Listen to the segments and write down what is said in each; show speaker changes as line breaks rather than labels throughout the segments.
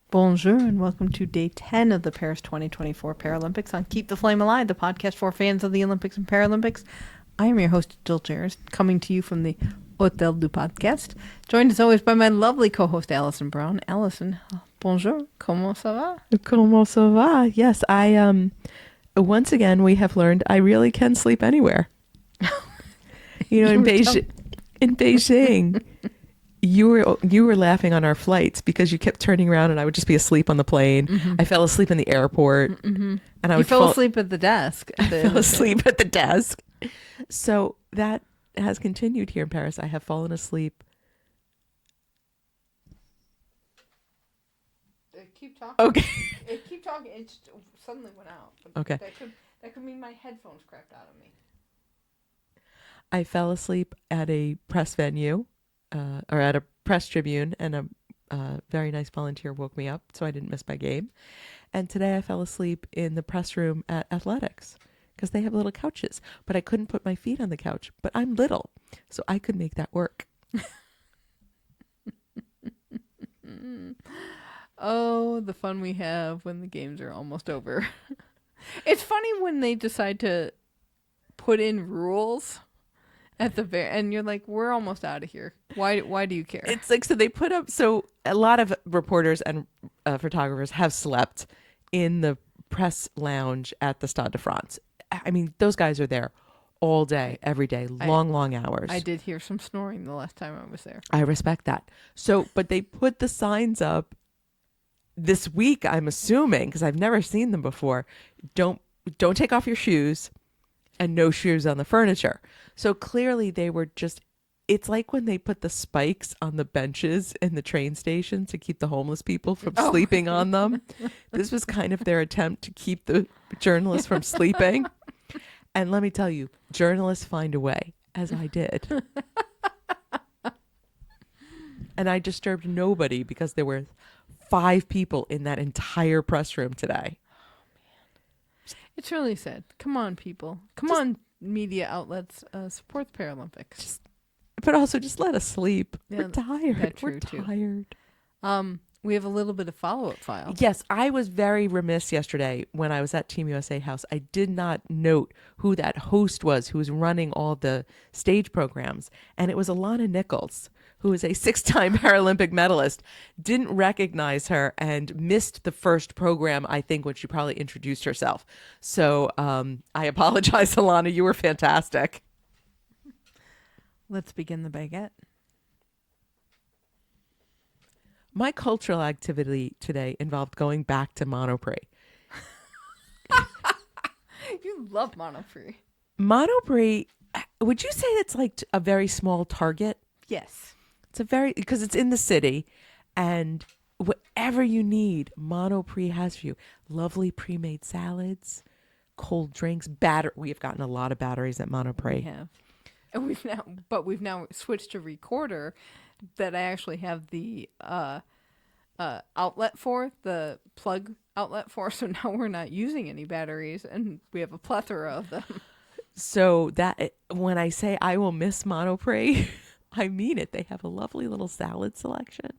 Bonjour and welcome to day 10 of the Paris 2024 Paralympics on Keep the Flame Alive, the podcast for fans of the Olympics and Paralympics. I am your host, Jill Jarrett, coming to you from the Hotel du Podcast, joined as always by my lovely co-host, Alison Brown. Alison, bonjour, comment ça va?
Comment ça va? Yes, once again, we have learned I really can sleep anywhere. In Beijing, you were laughing on our flights because you kept turning around and I would just be asleep on the plane. Mm-hmm. I fell asleep in the airport.
Mm-hmm. And I fell asleep at the desk.
I fell asleep at the desk. So that has continued here in Paris. I have fallen asleep.
Keep talking.
Okay.
Keep talking. It just suddenly went out.
Okay.
That could mean my headphones cracked out of me.
I fell asleep at a press venue. Or at a press tribune, and a very nice volunteer woke me up, so I didn't miss my game. And today I fell asleep in the press room at athletics because they have little couches, but I couldn't put my feet on the couch. But I'm little, so I could make that work.
Oh, the fun we have when the games are almost over. It's funny when they decide to put in rules at the and you're like, we're almost out of here. Why do you care?
It's like, so they put up, so a lot of reporters and photographers have slept in the press lounge at the Stade de France. I mean, those guys are there all day, every day, long hours.
I did hear some snoring the last time I was there.
I respect that. So, but they put the signs up this week, I'm assuming, because I've never seen them before. Don't take off your shoes. And no shoes on the furniture. So clearly they were just, it's like when they put the spikes on the benches in the train station to keep the homeless people from sleeping on them. This was kind of their attempt to keep the journalists from sleeping. And let me tell you, journalists find a way, as I did. And I disturbed nobody because there were 5 people in that entire press room today.
It's really sad. Come on, people. Come on, media outlets. Support the Paralympics.
But also just let us sleep.
Yeah,
we're tired.
That's
we're
true
tired.
Too. We have a little bit of follow-up file.
Yes, I was very remiss yesterday when I was at Team USA House. I did not note who that host was who was running all the stage programs. And it was Alana Nichols, who is a 6-time Paralympic medalist. Didn't recognize her and missed the first program, I think, when she probably introduced herself. So I apologize, Alana. You were fantastic.
Let's begin the baguette.
My cultural activity today involved going back to Monoprix.
You love Monoprix.
Monoprix, would you say it's like a very small Target?
Yes.
It's because it's in the city, and whatever you need, Monoprix has for you. Lovely pre-made salads, cold drinks, We have gotten a lot of batteries at Monoprix.
We have. And we've now switched to recorder that I actually have the outlet for, the plug outlet for. So now we're not using any batteries and we have a plethora of them.
So that when I say I will miss Monoprix, I mean it. They have a lovely little salad selection.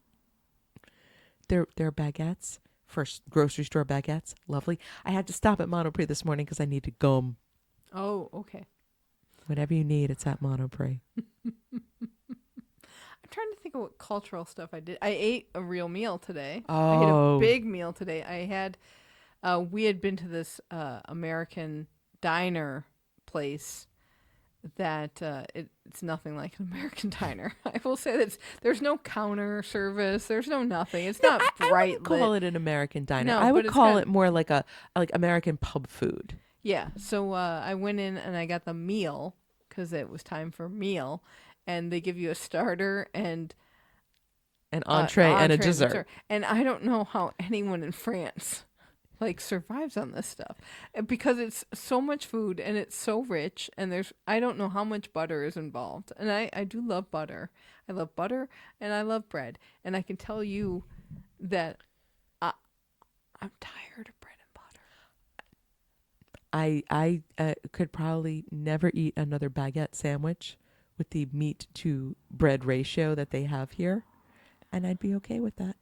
Their baguettes, first grocery store baguettes, lovely. I had to stop at Monoprix this morning because I needed gum.
Oh, okay.
Whatever you need, it's at Monoprix.
I'm trying to think of what cultural stuff I did. I ate a real meal today.
Oh.
I ate a big meal today. We had been to this American diner place that it's nothing like an American diner. I will say that there's no counter service. There's no nothing. It's not bright.
I wouldn't call it an American diner.
No,
I would call it more like American pub food.
Yeah. So I went in and I got the meal because it was time for meal, and they give you a starter and
an entree and a dessert.
And I don't know how anyone in France survives on this stuff, because it's so much food and it's so rich, and I don't know how much butter is involved. And I do love butter. I love butter and I love bread. And I can tell you that I'm tired of bread and butter.
I could probably never eat another baguette sandwich with the meat to bread ratio that they have here, and I'd be okay with that.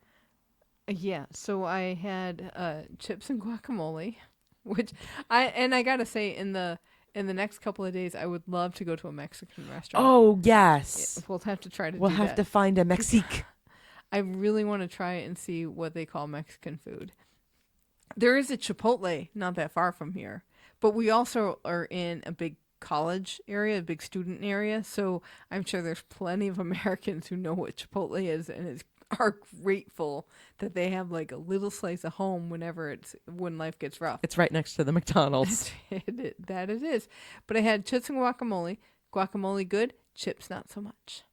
Yeah, so I had chips and guacamole, which I gotta say in the next couple of days I would love to go to a Mexican restaurant.
Oh,
Yeah,
yes.
we'll have to try to
We'll
do
have
that.
to find a Mexique.
I really want to try it and see what they call Mexican food. There is a Chipotle not that far from here, but we also are in a big college area, a big student area, so I'm sure there's plenty of Americans who know what Chipotle is and are grateful that they have like a little slice of home when life gets rough.
It's right next to the McDonald's.
That it is. But I had chips and guacamole. Guacamole good, chips not so much.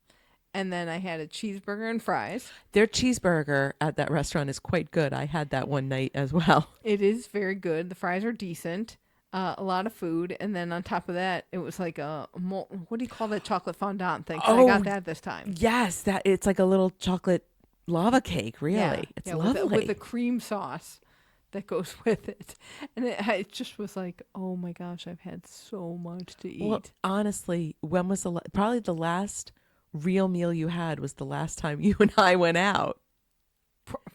And then I had a cheeseburger and fries.
Their cheeseburger at that restaurant is quite good. I had that one night as well.
It is very good. The fries are decent. A lot of food, and then on top of that, it was like what do you call that chocolate fondant thing? 'Cause I got that this time.
Yes, that it's like a little chocolate lava cake. Really,
Yeah,
it's
yeah,
lovely.
with the cream sauce that goes with it, and it just was like, oh my gosh, I've had so much to eat.
Well, honestly, when was probably the last real meal you had was the last time you and I went out?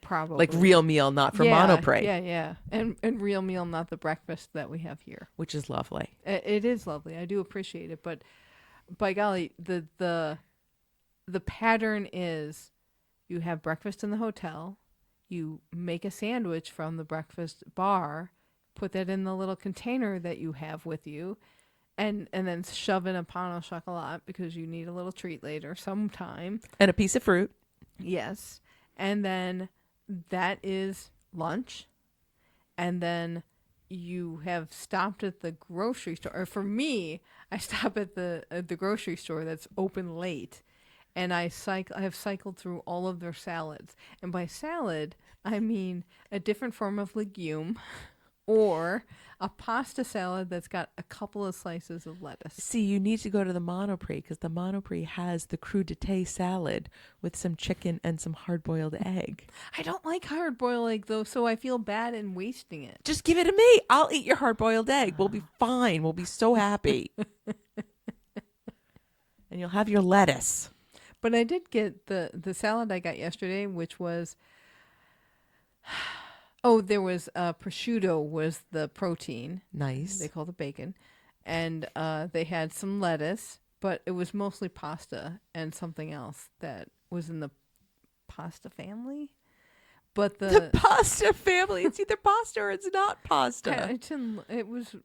Probably
Like real meal, not for Monoprix.
Yeah, and real meal, not the breakfast that we have here,
which is lovely.
It is lovely. I do appreciate it, but by golly, the pattern is you have breakfast in the hotel, you make a sandwich from the breakfast bar, put that in the little container that you have with you, and then shove in a pan au chocolat because you need a little treat later sometime.
And a piece of fruit.
Yes. And then that is lunch. And then you have stopped at the grocery store. Or for me, I stop at the grocery store that's open late. And I have cycled through all of their salads. And by salad, I mean a different form of legume or a pasta salad that's got a couple of slices of lettuce.
See, you need to go to the Monoprix because the Monoprix has the crudité salad with some chicken and some hard-boiled egg.
I don't like hard-boiled egg, though, so I feel bad in wasting it.
Just give it to me. I'll eat your hard-boiled egg. We'll be fine. We'll be so happy. And you'll have your lettuce.
But I did get the salad I got yesterday, which was... Oh, there was prosciutto was the protein.
Nice.
They call it bacon. And they had some lettuce, but it was mostly pasta and something else that was in the pasta family. But
the pasta family. It's either pasta or it's not pasta.
It was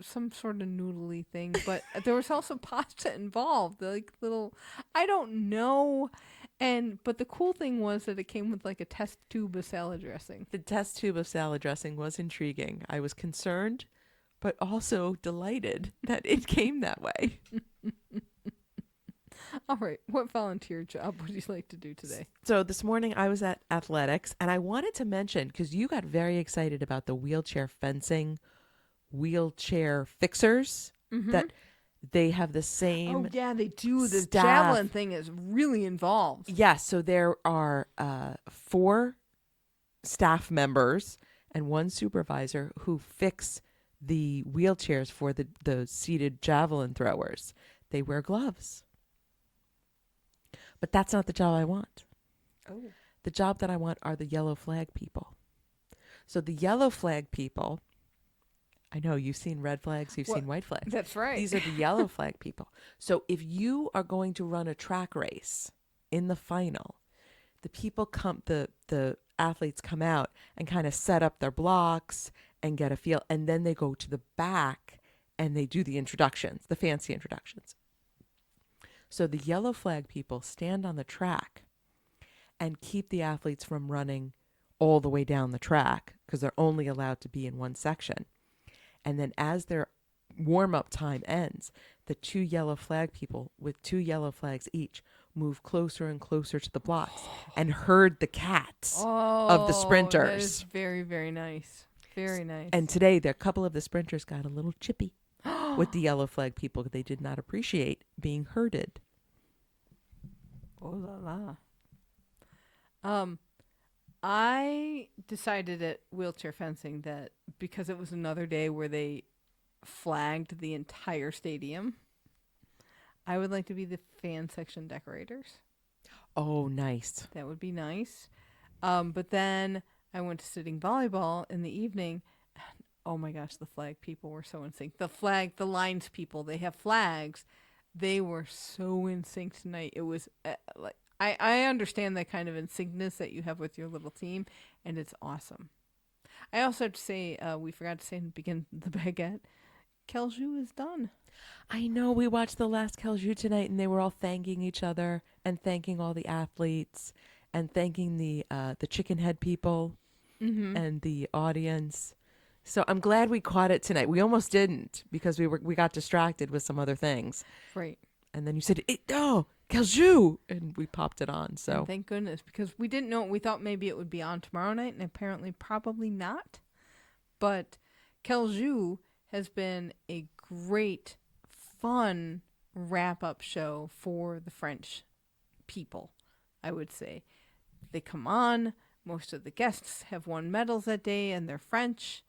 some sort of noodly thing, but there was also pasta involved. Like little, I don't know. But the cool thing was that it came with like a test tube of salad dressing.
The test tube of salad dressing was intriguing. I was concerned, but also delighted that it came that way.
All right. What volunteer job would you like to do today?
So this morning I was at athletics, and I wanted to mention, because you got very excited about the wheelchair fencing, wheelchair fixers, that they have the same.
Oh, yeah, they do. The
staff.
javelin thing is really involved.
Yes. So there are 4 staff members and 1 supervisor who fix the wheelchairs for the seated javelin throwers. They wear gloves. But that's not the job I want.
Oh.
The job that I want are the yellow flag people. So the yellow flag people, I know you've seen red flags, you've seen white flags.
That's right.
These are the yellow flag people. So if you are going to run a track race in the final, the athletes come out and kind of set up their blocks and get a feel, and then they go to the back and they do the introductions, the fancy introductions. So the yellow flag people stand on the track and keep the athletes from running all the way down the track because they're only allowed to be in one section. And then as their warm-up time ends, the 2 yellow flag people with 2 yellow flags each move closer and closer to the blocks and herd the cats of the sprinters.
That is very, very nice. Very nice.
And today, a couple of the sprinters got a little chippy with the yellow flag people. They did not appreciate being herded.
Oh la la. I decided at wheelchair fencing that because it was another day where they flagged the entire stadium, I would like to be the fan section decorators.
Oh, nice.
That would be nice. But then I went to sitting volleyball in the evening. Oh my gosh, the flag people were so in sync. The lines people, they have flags. They were so in sync tonight. It was like I understand that kind of in syncness that you have with your little team, and it's awesome. I also have to say, we forgot to say in the beginning, the baguette, Kelju is done.
I know we watched the last Canoe tonight, and they were all thanking each other and thanking all the athletes and thanking the chicken head people
Mm-hmm.
and the audience. So I'm glad we caught it tonight. We almost didn't because we got distracted with some other things.
Right.
And then you said, "Oh, Canoe," and we popped it on. So
And thank goodness, because we didn't know. We thought maybe it would be on tomorrow night, and apparently probably not. But Kelju has been a great, fun wrap-up show for the French people, I would say. They come on. Most of the guests have won medals that day, and they're French.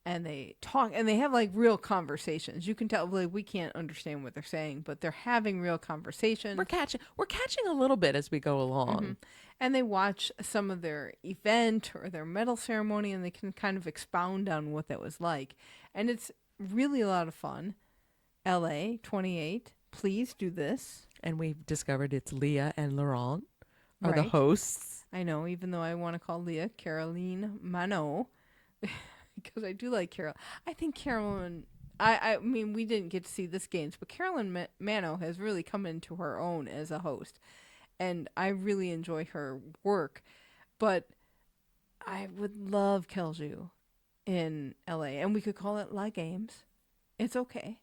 And they talk, and they have like real conversations. You can tell, like, we can't understand what they're saying, but they're having real conversations.
we're catching a little bit as we go along.
Mm-hmm. And they watch some of their event or their medal ceremony, and they can kind of expound on what that was like. And it's really a lot of fun. LA 28, please do this.
And we've discovered it's Leah and Laurent are the
Right.
hosts.
I know, even though I want to call Leah Caroline Mano, because I do like Carol. I think Carolyn, I mean, we didn't get to see this games, but Carolyn Mano has really come into her own as a host. And I really enjoy her work. But I would love Kelju in LA. And we could call it La Games. It's okay.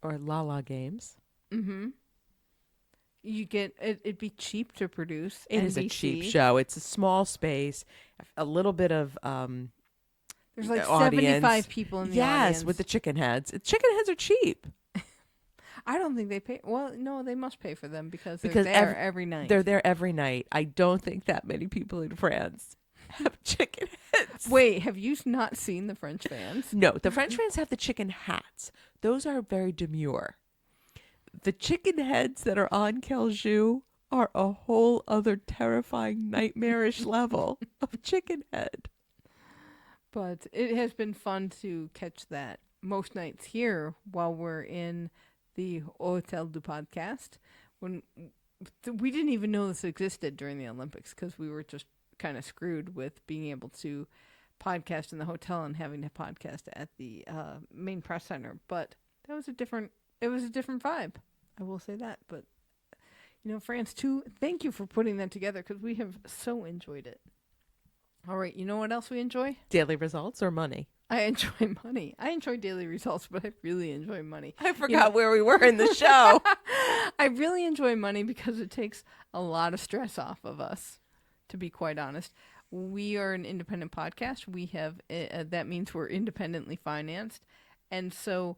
Or Lala Games.
Mm-hmm. You get it'd be cheap to produce.
It is a cheap show. It's a small space, a little bit of
There's like
audience.
75 people in the audience.
Yes, with the chicken heads. Chicken heads are cheap.
I don't think they pay. Well, no, they must pay for them because they're
Because
there every night.
They're there every night. I don't think that many people in France have chicken heads.
Wait, have you not seen the French fans?
No, the French fans have the chicken hats. Those are very demure. The chicken heads that are on Kelju are a whole other terrifying, nightmarish level of chicken head.
But it has been fun to catch that most nights here while we're in the Hotel du Podcast. When we didn't even know this existed during the Olympics because we were just kind of screwed with being able to podcast in the hotel and having to podcast at the main press center. But that was it was a different vibe. I will say that. But, France too, thank you for putting that together because we have so enjoyed it. All right, you know what else we enjoy?
Daily results or money?
I enjoy money. I enjoy daily results, but I really enjoy money.
I forgot where we were in the show.
I really enjoy money because it takes a lot of stress off of us, to be quite honest. We are an independent podcast. We have that means we're independently financed. And so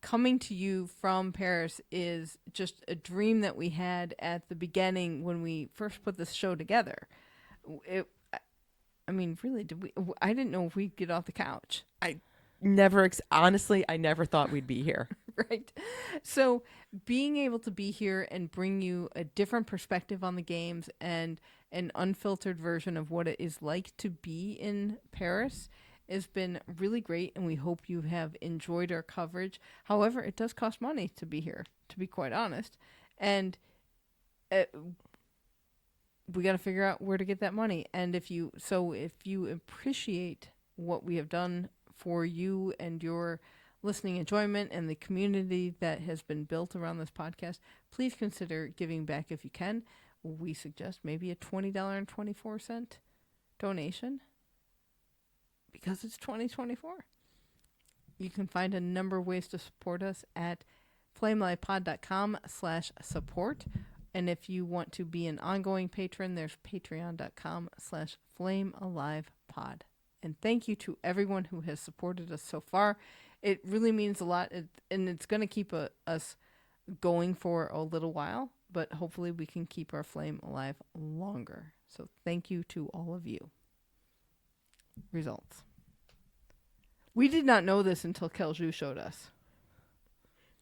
coming to you from Paris is just a dream that we had at the beginning when we first put this show together. Really, I didn't know if we'd get off the couch.
Honestly, I never thought we'd be here.
Right. So being able to be here and bring you a different perspective on the games and an unfiltered version of what it is like to be in Paris has been really great, and we hope you have enjoyed our coverage. However, it does cost money to be here, to be quite honest. And we got to figure out where to get that money. And if you appreciate what we have done for you and your listening enjoyment and the community that has been built around this podcast, please consider giving back if you can. We suggest maybe a $20.24 donation because it's 2024. You can find a number of ways to support us at flamelivepod.com/support. And if you want to be an ongoing patron, there's patreon.com/flamealivepod. And thank you to everyone who has supported us so far. It really means a lot, and it's going to keep us going for a little while, but hopefully we can keep our flame alive longer. So thank you to all of you. Results. We did not know this until Kelju showed us.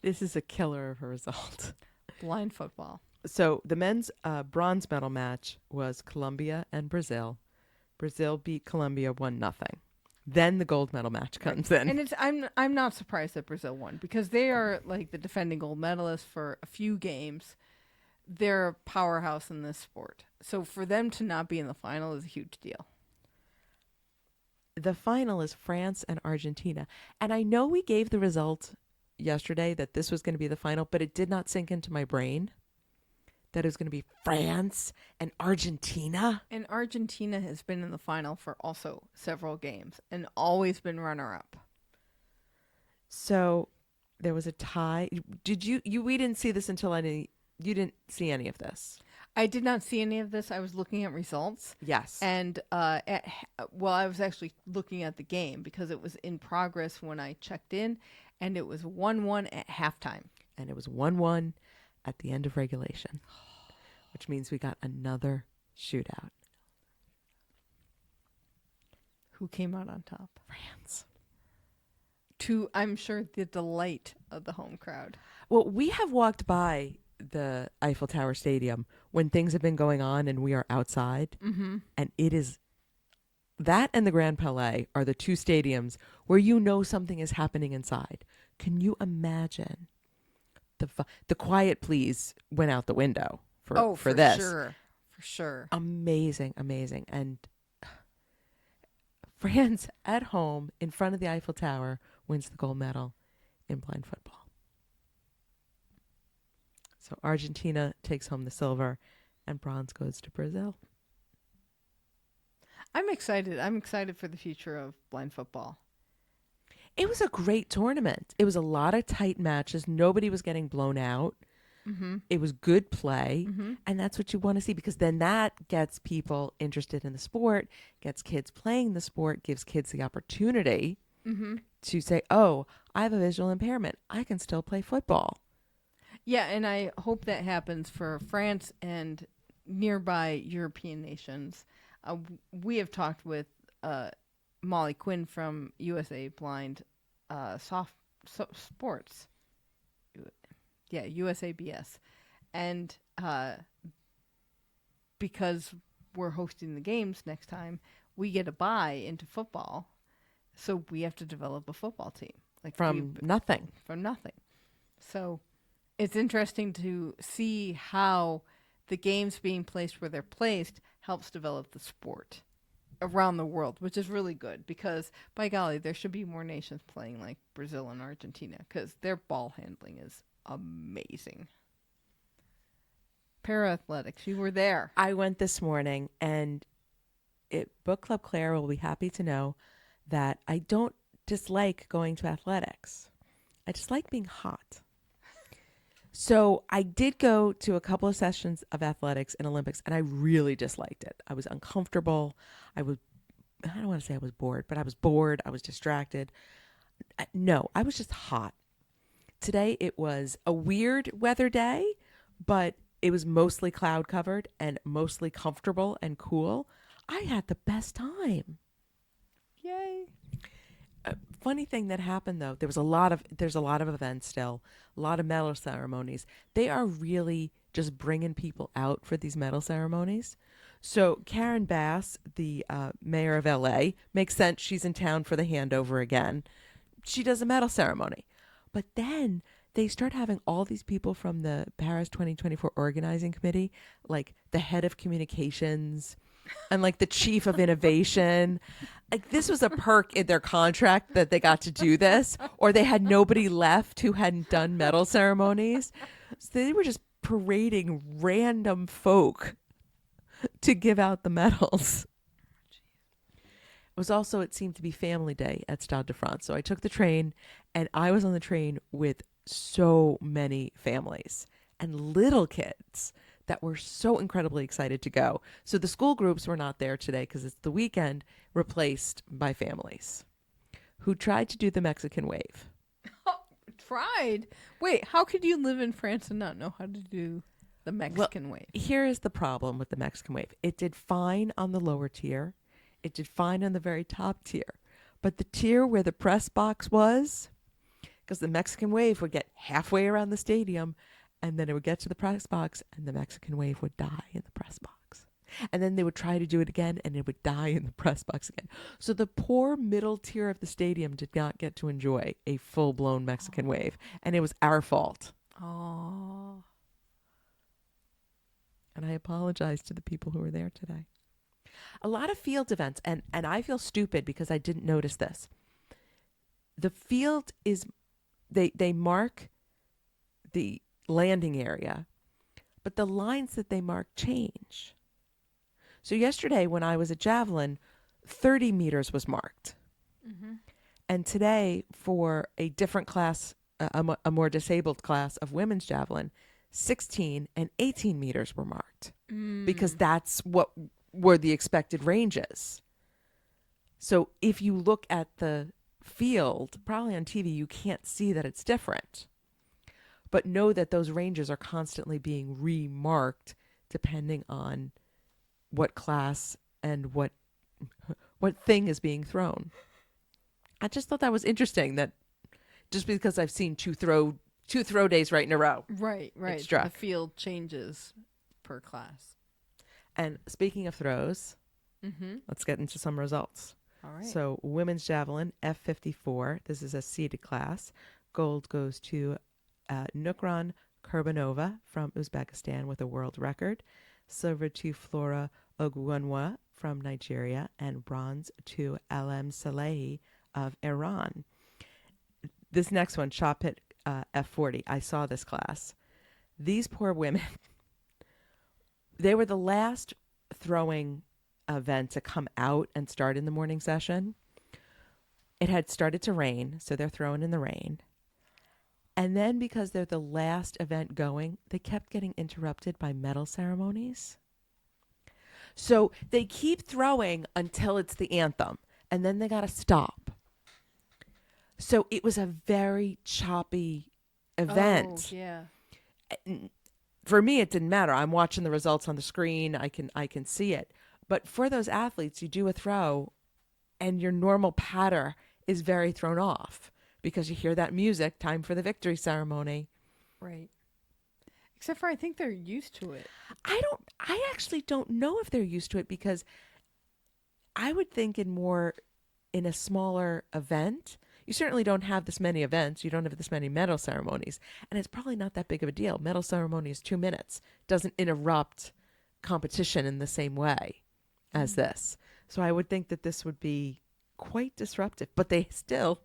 This is a killer of a result.
Blind football.
So the men's bronze medal match was Colombia and Brazil. Brazil beat Colombia 1-0. Then the gold medal match comes in.
And I'm not surprised that Brazil won because they are like the defending gold medalists for a few games. They're a powerhouse in this sport. So for them to not be in the final is a huge deal.
The final is France and Argentina. And I know we gave the result yesterday that this was going to be the final, but it did not sink into my brain that it was going to be France and Argentina.
And Argentina has been in the final for also several games and always been runner-up.
So there was a tie. Did you we didn't see this until you didn't see any of this.
I did not see any of this. I was looking at results.
Yes.
And I was actually looking at the game because it was in progress when I checked in, and it was 1-1 at halftime.
And it was 1-1 at the end of regulation, which means we got another shootout.
Who came out on top?
France.
To, I'm sure, the delight of the home crowd.
Well, we have walked by the Eiffel Tower Stadium when things have been going on and we are outside.
Mm-hmm.
And it is that and the Grand Palais are the two stadiums where you know something is happening inside. Can you imagine the quiet please went out the window for this?
For sure.
Amazing. And France at home in front of the Eiffel Tower wins the gold medal in blind football. So Argentina takes home the silver and bronze goes to Brazil.
I'm excited. I'm excited for the future of blind football.
It was a great tournament. It was a lot of tight matches. Nobody was getting blown out.
Mm-hmm.
It was good play.
Mm-hmm.
And that's what you want to see because then that gets people interested in the sport, gets kids playing the sport, gives kids the opportunity to say, oh, I have a visual impairment. I can still play football.
Yeah, and I hope that happens for France and nearby European nations. We have talked with Molly Quinn from USA Blind Sports. Yeah, USABS. And because we're hosting the games next time, we get a buy into football. So we have to develop a football team.
From nothing.
From nothing. So it's interesting to see how the games being placed where they're placed helps develop the sport around the world, which is really good because, by golly, there should be more nations playing like Brazil and Argentina because their ball handling is amazing. Para-athletics, you were there.
I went this morning, and Book Club Claire will be happy to know that I don't dislike going to athletics. I just like being hot. So I did go to a couple of sessions of athletics and Olympics, and I really disliked it. I was uncomfortable. I don't want to say I was bored, but I was bored. I was distracted. No, I was just hot. Today it was a weird weather day, but it was mostly cloud covered and mostly comfortable and cool. I had the best time.
Yay.
Funny thing that happened though, there's a lot of events still, a lot of medal ceremonies. They are really just bringing people out for these medal ceremonies. So Karen Bass, the mayor of LA, makes sense. She's in town for the handover again. She does a medal ceremony. But then they start having all these people from the Paris 2024 organizing committee, like the head of communications and like the chief of innovation. Like this was a perk in their contract that they got to do this, or they had nobody left who hadn't done medal ceremonies. So they were just parading random folk to give out the medals. It was also, it seemed to be family day at Stade de France. So I took the train and I was on the train with so many families and little kids that were so incredibly excited to go. So the school groups were not there today because it's the weekend, replaced by families who tried to do the Mexican wave.
Tried? Wait, how could you live in France and not know how to do the Mexican wave?
Here is the problem with the Mexican wave. It did fine on the lower tier. It did fine on the very top tier. But the tier where the press box was, because the Mexican wave would get halfway around the stadium And then it would get to the press box and the Mexican wave would die in the press box. And then they would try to do it again and it would die in the press box again. So the poor middle tier of the stadium did not get to enjoy a full-blown Mexican wave. And it was our fault.
Oh.
And I apologize to the people who were there today. A lot of field events, and I feel stupid because I didn't notice this. The field is, they mark the landing area, but the lines that they mark change. So yesterday when I was at Javelin, 30 meters was marked.
Mm-hmm.
And today for a different class, a more disabled class of women's Javelin, 16 and 18 meters were marked because that's what were the expected ranges. So if you look at the field, probably on TV, you can't see that it's different. But know that those ranges are constantly being remarked depending on what class and what thing is being thrown. I just thought that was interesting that just because I've seen two throw days right in a row.
Right. The field changes per class.
And speaking of throws, let's get into some results.
All right.
So women's javelin, F54. This is a seeded class. Gold goes to Nukran Kurbanova from Uzbekistan with a world record. Silver to Flora Ogwunwa from Nigeria. And bronze to Alem Salehi of Iran. This next one, shot put F40. I saw this class. These poor women, they were the last throwing event to come out and start in the morning session. It had started to rain, so they're throwing in the rain. And then because they're the last event going, they kept getting interrupted by medal ceremonies. So they keep throwing until it's the anthem, and then they got to stop. So it was a very choppy event.
Oh, yeah.
For me, it didn't matter. I'm watching the results on the screen. I can see it. But for those athletes, you do a throw, and your normal patter is very thrown off because you hear that music, time for the victory ceremony.
Right. Except for I think they're used to it.
I actually don't know if they're used to it because I would think in a smaller event, you certainly don't have this many events. You don't have this many medal ceremonies. And it's probably not that big of a deal. Medal ceremony is 2 minutes. Doesn't interrupt competition in the same way as this. So I would think that this would be quite disruptive. But they still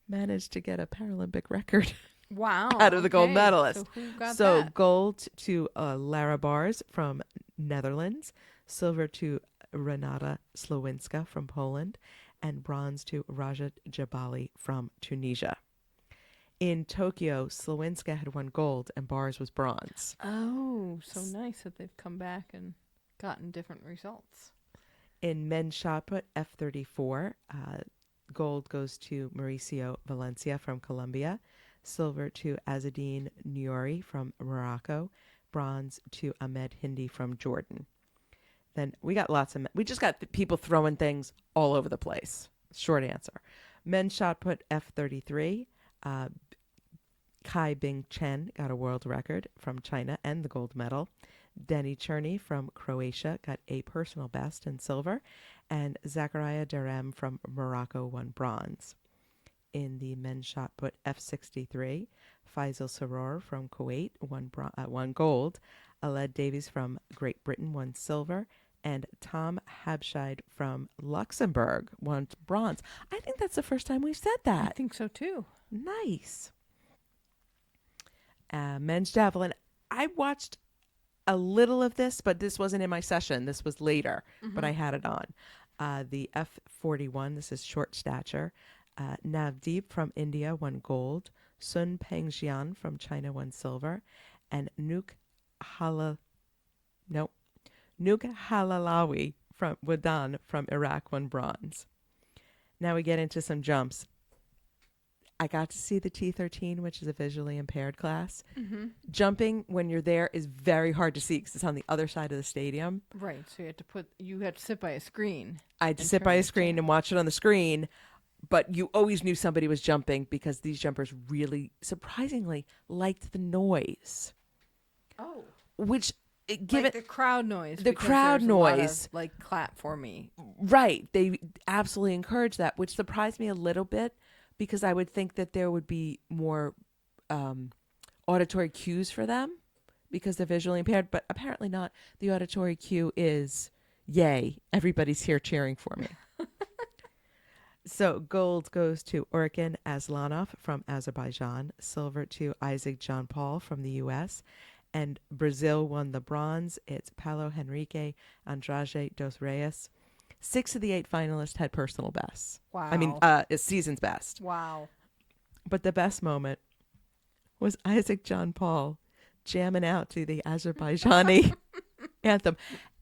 managed to get a Paralympic record.
Wow.
Out of the gold medalist.
So who got
So
that?
gold to Lara Bars from Netherlands. Silver to Renata Slowinska from Poland. And bronze to Rajat Jabali from Tunisia. In Tokyo, Slowinska had won gold and Bars was bronze.
Oh, so nice that they've come back and gotten different results.
In men's shot put, F34, gold goes to Mauricio Valencia from Colombia. Silver to Azzedine Nouri from Morocco. Bronze to Ahmed Hindi from Jordan. Then we got we just got people throwing things all over the place. Short answer. Men's shot put F33. Kai Bing Chen got a world record from China and the gold medal. Denny Cherney from Croatia got a personal best in silver. And Zachariah Derem from Morocco won bronze. In the men's shot put F63, Faisal Saror from Kuwait won gold. Aled Davies from Great Britain won silver. And Tom Habscheid from Luxembourg won bronze. I think that's the first time we've said that.
I think so too.
Nice. Men's javelin. I watched a little of this, but this wasn't in my session. This was later, but I had it on. The F41, this is short stature. Navdeep from India won gold. Sun Pengjian from China won silver. And Nuk Halalawi from Wadan from Iraq won bronze. Now we get into some jumps. I got to see the T13, which is a visually impaired class. Jumping when you're there is very hard to see because it's on the other side of the stadium.
Right. So you had to sit by a screen.
I had to sit by a screen and watch it on the screen. but you always knew somebody was jumping because these jumpers really surprisingly liked the noise,
Oh.
which given
Like the crowd noise.
the
because
crowd
there's a lot of,
noise,
like, clap for me.
right, they absolutely encourage that, which surprised me a little bit because I would think that there would be more auditory cues for them because they're visually impaired, but apparently not. The auditory cue is, yay, everybody's here cheering for me. So gold goes to Orkan Aslanov from Azerbaijan, silver to Isaac John Paul from the U.S., and Brazil won the bronze. It's Paulo Henrique Andrade dos Reis. 6 of the 8 finalists had personal bests.
Wow.
I mean, it's season's best.
Wow.
But the best moment was Isaac John Paul jamming out to the Azerbaijani anthem.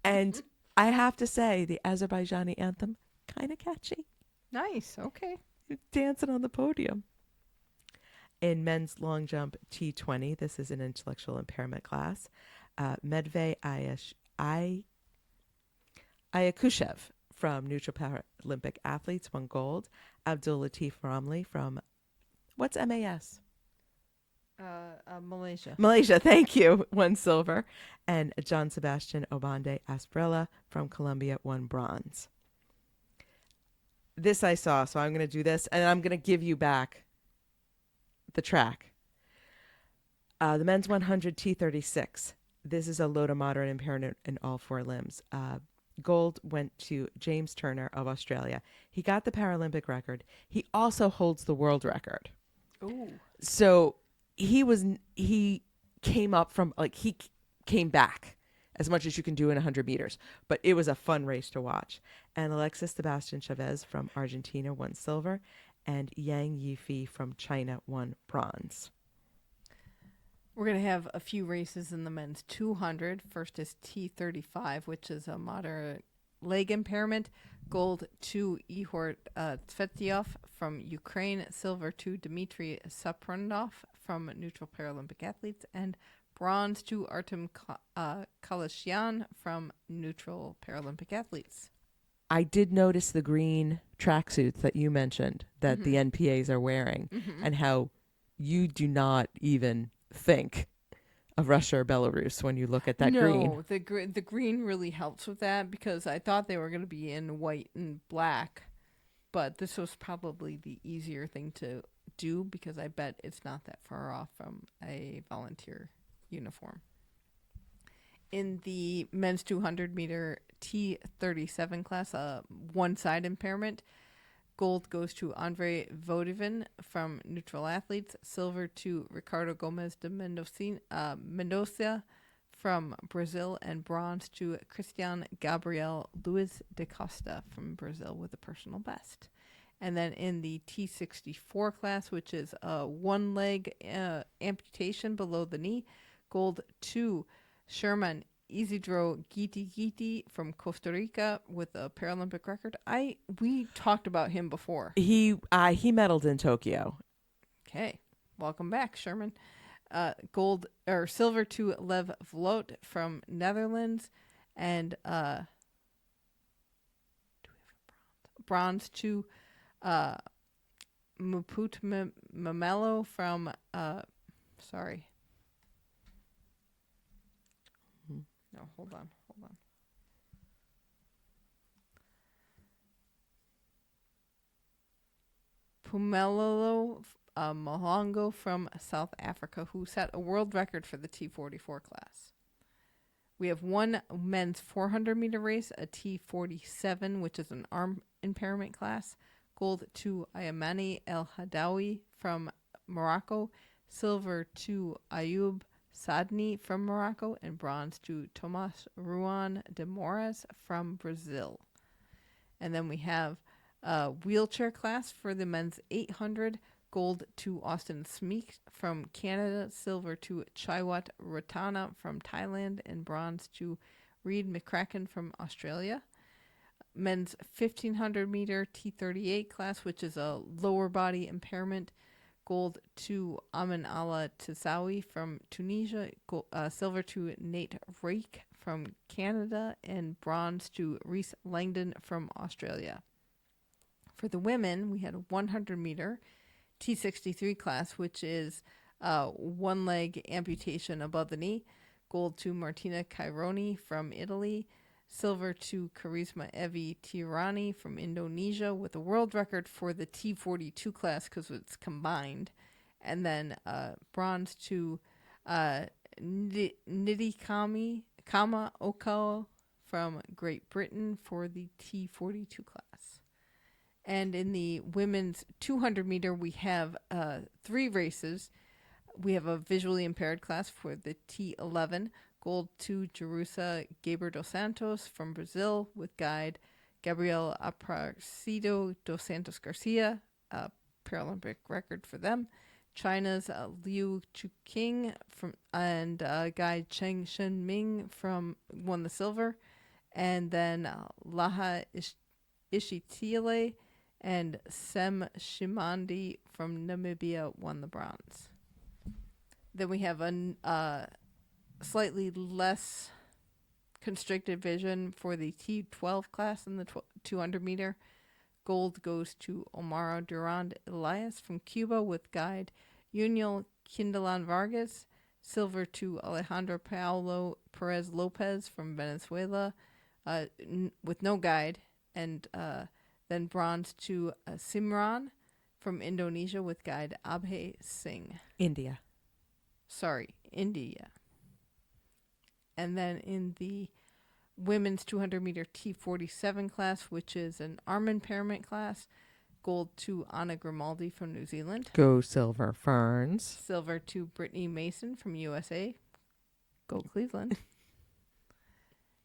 And I have to say, the Azerbaijani anthem, kind of catchy.
Nice. Okay.
Dancing on the podium. In men's long jump T20, this is an intellectual impairment class. Medved Ayakushev from Neutral Paralympic Athletes won gold. Abdul Latif Ramli from, what's MAS?
Malaysia.
Malaysia, thank you, won silver. And John Sebastian Obande Asprella from Colombia won bronze. This I saw, so I'm going to do this, and I'm going to give you back the track. The men's 100 T36. This is a low to moderate impairment in all 4 limbs. Gold went to James Turner of Australia. He got the Paralympic record. He also holds the world record.
Ooh.
So he came up from, like, he came back as much as you can do in 100 meters. But it was a fun race to watch. And Alexis Sebastian Chavez from Argentina won silver, and Yang Yifei from China won bronze.
We're going to have a few races in the men's 200. First is T35, which is a moderate leg impairment. Gold to Ihor Tsvetiov from Ukraine. Silver to Dmitry Saprundov from Neutral Paralympic Athletes. And bronze to Artem Kalashyan from Neutral Paralympic Athletes.
I did notice the green tracksuits that you mentioned that the NPAs are wearing, and how you do not even think of Russia or Belarus when you look at that green.
No, the green really helps with that because I thought they were going to be in white and black, but this was probably the easier thing to do because I bet it's not that far off from a volunteer uniform. In the men's 200 meter T37 class, one side impairment, gold goes to Andre Vodivin from Neutral Athletes, silver to Ricardo Gomez de Mendoza from Brazil, and bronze to Christian Gabriel Luiz de Costa from Brazil with a personal best. And then in the T64 class, which is a one leg amputation below the knee, gold to Sherman Isidro Giti from Costa Rica with a Paralympic record. We talked about him before.
He medaled in Tokyo.
Okay, welcome back, Sherman. Gold or silver to Lev Vlot from Netherlands, and do we have a bronze to Muput Mamelo from sorry. No, hold on. Pumelo Malongo from South Africa, who set a world record for the T44 class. We have one men's 400 meter race, a T47, which is an arm impairment class. Gold to Ayamani El Hadawi from Morocco, silver to Ayoub Sadni from Morocco, and bronze to Tomas Ruan de Moras from Brazil. And then we have a wheelchair class for the men's 800, gold to Austin Smeek from Canada, silver to Chaiwat Ratana from Thailand, and bronze to Reed McCracken from Australia. Men's 1500 meter T38 class, which is a lower body impairment, gold to Amin Allah Tisawi from Tunisia, silver to Nate Rake from Canada, and bronze to Reese Langdon from Australia. For the women, we had a 100-meter T63 class, which is one leg amputation above the knee. Gold to Martina Caironi from Italy. Silver to Karisma Evi Tirani from Indonesia with a world record for the T42 class because it's combined. And then bronze to Nidhi Kama Oko from Great Britain for the T42 class. And in the women's 200-meter, we have 3 races. We have a visually impaired class for the T11. Gold to Jerusa Gaber dos Santos from Brazil with guide Gabriel Aparecido dos Santos Garcia, Paralympic record for them. China's Liu Chuqing and guide Cheng Shenming won the silver. And then Laha Ishitile and Sem Shimandi from Namibia won the bronze. Then we have a slightly less constricted vision for the T12 class in the 200-meter. Gold goes to Omaro Durand Elias from Cuba with guide Uniel Quindalan Vargas. Silver to Alejandro Paulo Perez Lopez from Venezuela with no guide. And then bronze to Simran from Indonesia with guide Abhay Singh.
India.
And then in the women's 200-meter T47 class, which is an arm impairment class, gold to Anna Grimaldi from New Zealand.
Go Silver Ferns.
Silver to Brittany Mason from USA. Go Cleveland.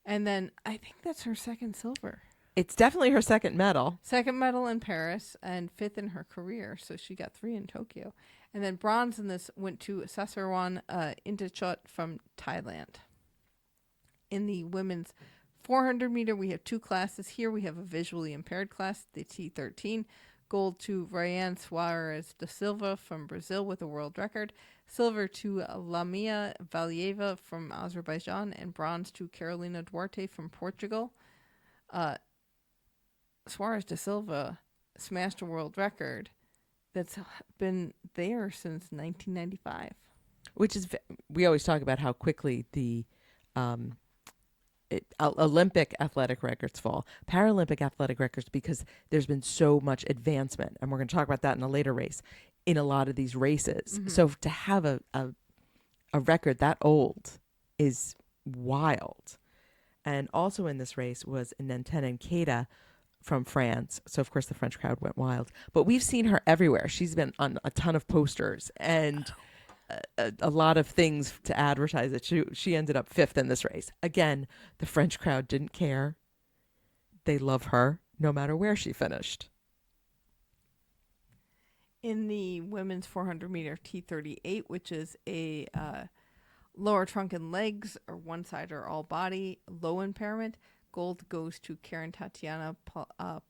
And then I think that's her second silver.
It's definitely her second medal.
Second medal in Paris and 5th in her career. So she got 3 in Tokyo. And then bronze in this went to Sasarwan Intachot from Thailand. In the women's 400-meter, we have 2 classes here. We have a visually impaired class, the T13. Gold to Ryan Suarez da Silva from Brazil with a world record. Silver to Lamia Valieva from Azerbaijan. And bronze to Carolina Duarte from Portugal. Suarez da Silva smashed a world record that's been there since 1995.
Which is, we always talk about how quickly the Olympic athletic records fall. Paralympic athletic records, because there's been so much advancement, and we're going to talk about that in a later race, in a lot of these races. Mm-hmm. So to have a record that old is wild. And also in this race was Nantenen Keita from France. So, of course, the French crowd went wild. But we've seen her everywhere. She's been on a ton of posters and a lot of things to advertise it. She ended up 5th in this race. Again, the French crowd didn't care. They love her no matter where she finished.
In the women's 400-meter T38, which is a lower trunk and legs, or one side or all body, low impairment, gold goes to Karen Tatiana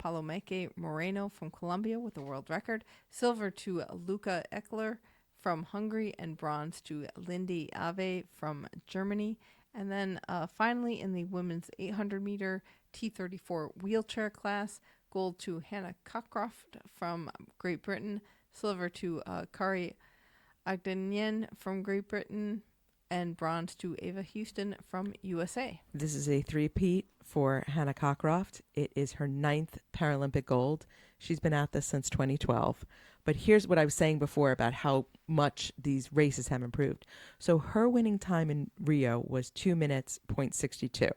Palomeque Moreno from Colombia with a world record. Silver to Luca Eckler from Hungary, and bronze to Lindy Ave from Germany. And then finally in the women's 800-meter T34 wheelchair class, gold to Hannah Cockcroft from Great Britain. Silver to Kari Agdenien from Great Britain. And bronze to Ava Houston from USA.
This is a 3-peat for Hannah Cockcroft. It is her 9th Paralympic gold. She's been at this since 2012. But here's what I was saying before about how much these races have improved. So her winning time in Rio was 2 minutes, 0.62.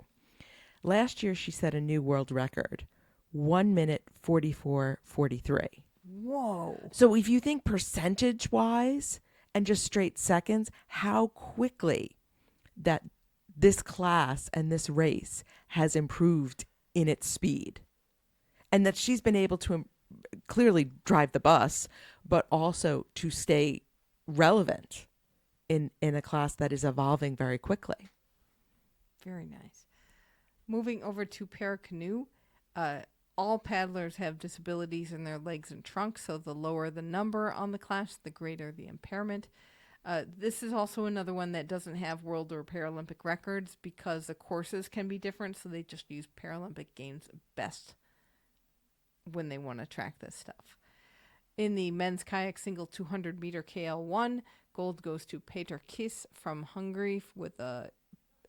Last year, she set a new world record, 1 minute, 44.43.
Whoa.
So if you think percentage-wise and just straight seconds, how quickly that this class and this race has improved in its speed. And that she's been able to clearly drive the bus, but also to stay relevant in a class that is evolving very quickly.
Very nice. Moving over to para canoe, all paddlers have disabilities in their legs and trunk, so the lower the number on the class, the greater the impairment. This is also another one that doesn't have world or Paralympic records because the courses can be different, so they just use Paralympic Games best when they want to track this stuff. In the men's kayak single 200-meter KL1, gold goes to Peter Kiss from Hungary with a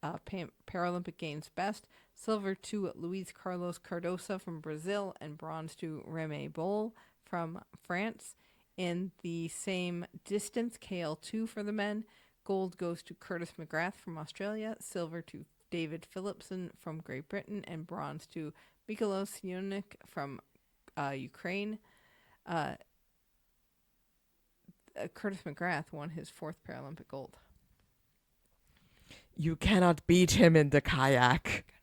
Paralympic Games best. Silver to Luis Carlos Cardosa from Brazil, and bronze to Remy Boll from France. In the same distance, KL2 for the men, gold goes to Curtis McGrath from Australia, silver to David Philipson from Great Britain, and bronze to Mikolos Ionik from Ukraine. Curtis McGrath won his 4th Paralympic gold.
You cannot beat him in the kayak.
Goodness.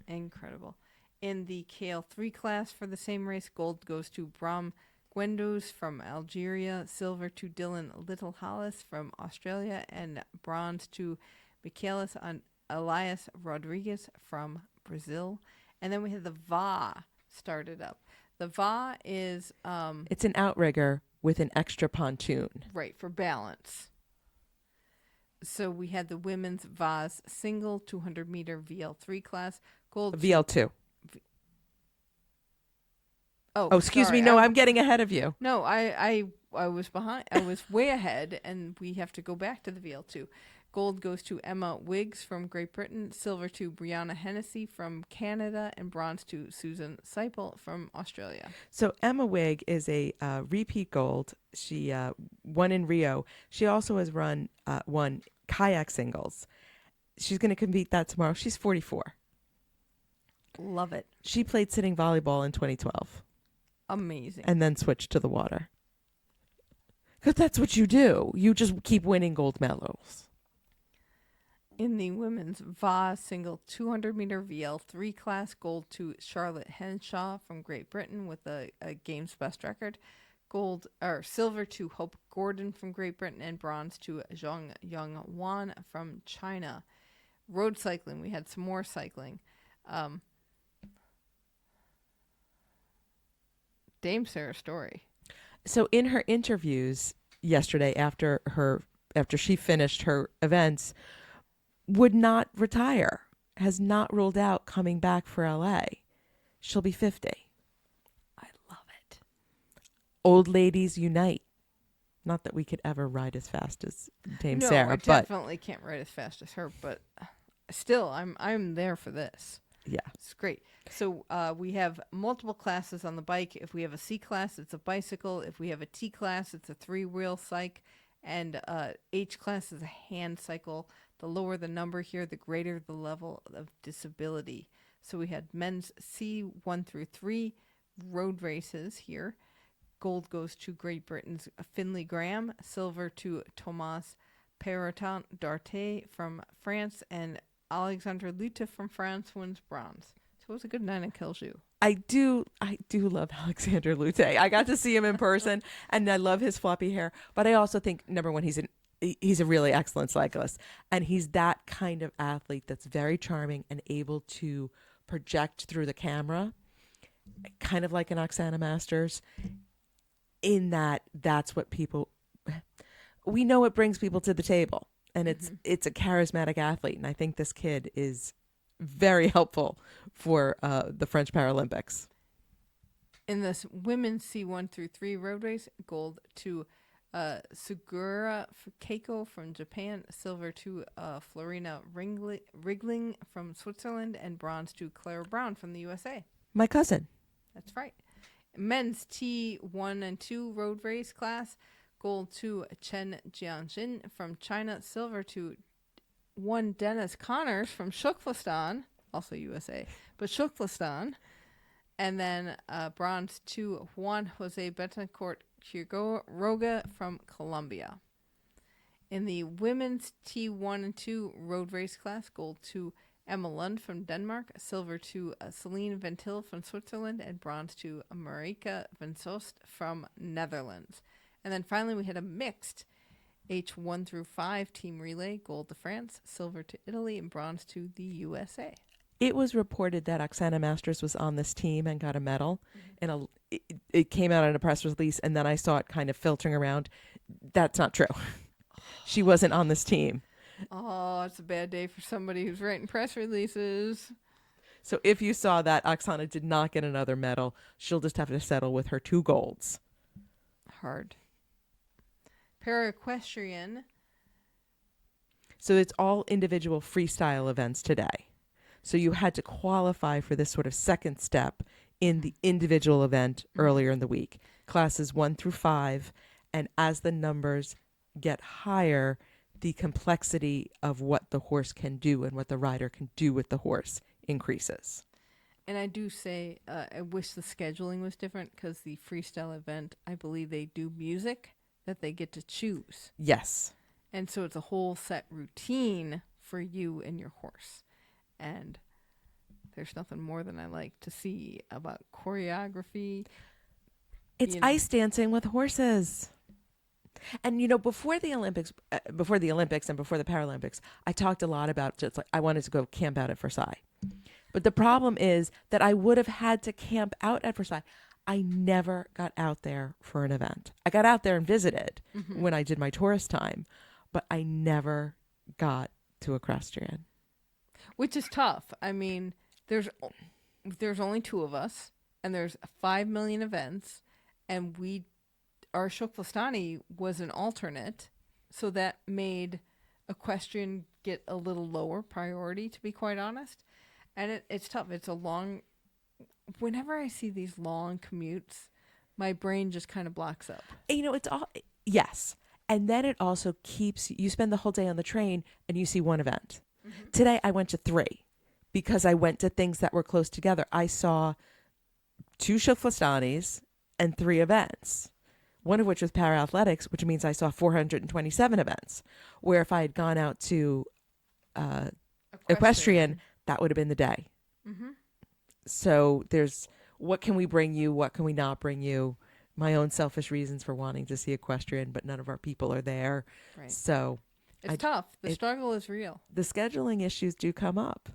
Incredible. In the KL3 class for the same race, gold goes to Bram Gwendos from Algeria, silver to Dylan Little-Hollis from Australia, and bronze to Michaelis Elias Rodriguez from Brazil. And then we had the VA started up. The VA is...
it's an outrigger with an extra pontoon.
Right, for balance. So we had the women's VAS single 200-meter VL3 class. Gold
VL2.
Oh,
excuse
sorry.
me. No, I'm getting ahead of you.
No, I was behind. I was way ahead, and we have to go back to the VL2. Gold goes to Emma Wiggs from Great Britain, silver to Brianna Hennessy from Canada, and bronze to Susan Seipel from Australia.
So Emma Wigg is a repeat gold. She won in Rio. She also has won kayak singles. She's going to compete that tomorrow. She's 44.
Love it.
She played sitting volleyball in 2012.
Amazing.
And then switched to the water. Because that's what you do. You just keep winning gold medals.
In the women's VA single 200-meter VL3 class, gold to Charlotte Henshaw from Great Britain with a Games best record. Silver to Hope Gordon from Great Britain, and bronze to Zhang Young Wan from China. Road cycling, we had some more cycling. Dame Sarah Story.
So in her interviews yesterday after she finished her events, would not retire, has not ruled out coming back for LA. She'll be 50.
I love it.
Old ladies unite. Not that we could ever ride as fast as Dame Sarah,
I
but
definitely can't ride as fast as her, but still, I'm there for this.
yeah.
It's great. So we have multiple classes on the bike. If we have a C class, it's a bicycle. If we have a T class, it's a 3-wheel cycle. And H class is a hand cycle. The lower the number here, the greater the level of disability. So we had men's C1 through 3 road races here. Gold goes to Great Britain's Finley Graham. Silver to Thomas Perrotin Darté from France. And Alexandre Lutte from France wins bronze. So it was a good night in Kelju.
I do love Alexander Lutte. I got to see him in person, and I love his floppy hair. But I also think, number one, he's a really excellent cyclist, and he's that kind of athlete that's very charming and able to project through the camera, kind of like an Oksana Masters. In that's what we know it brings people to the table, and it's a charismatic athlete, and I think this kid is very helpful for the French Paralympics.
In this women's C1 through 3 road race, gold to Sugura Keiko from Japan, silver to Florina Rigling from Switzerland, and bronze to Clara Brown from the USA.
My cousin.
That's right. Men's T1 and 2 road race class, gold to Chen Jianjin from China, silver to Dennis Connors from Shuklastan, also USA, but Shuklastan, and then bronze to Juan Jose Betancourt Quiroga from Colombia. In the women's T1 and 2 road race class, gold to Emma Lund from Denmark, silver to Celine Ventil from Switzerland, and bronze to Marika van Soest from Netherlands. And then finally we had a mixed H1 through 5 team relay, gold to France, silver to Italy, and bronze to the USA.
It was reported that Oksana Masters was on this team and got a medal, and it came out in a press release, and then I saw it kind of filtering around. That's not true. She wasn't on this team.
Oh, it's a bad day for somebody who's writing press releases.
So if you saw that, Oksana did not get another medal. She'll just have to settle with her 2 golds.
Hard. Para Equestrian.
So it's all individual freestyle events today. So you had to qualify for this sort of second step in the individual event earlier in the week. Classes 1 through 5. And as the numbers get higher, the complexity of what the horse can do and what the rider can do with the horse increases.
And I do say, I wish the scheduling was different because the freestyle event, I believe they do music that they get to choose.
Yes.
And so it's a whole set routine for you and your horse. And there's nothing more than I like to see about choreography.
It's ice dancing with horses. And, before the Olympics and before the Paralympics, I talked a lot about just like I wanted to go camp out at Versailles. But the problem is that I would have had to camp out at Versailles. I never got out there for an event. I got out there and visited when I did my tourist time, but I never got to Equestrian.
Which is tough. I mean, there's only 2 of us, and there's 5 million events, and our TKFLASTANI was an alternate, so that made Equestrian get a little lower priority, to be quite honest. And it's tough. It's a long. Whenever I see these long commutes, my brain just kind of blocks up.
It's all yes, and then it also keeps you spend the whole day on the train and you see one event. Today I went to 3 because I went to things that were close together. I saw 2 TKFLASTANIs and 3 events. One of which was para athletics, which means I saw 427 events. Where if I had gone out to Equestrian, that would have been the day. So there's what can we bring you? What can we not bring you? My own selfish reasons for wanting to see Equestrian, but none of our people are there.
Right.
So
it's tough. The struggle is real.
The scheduling issues do come up.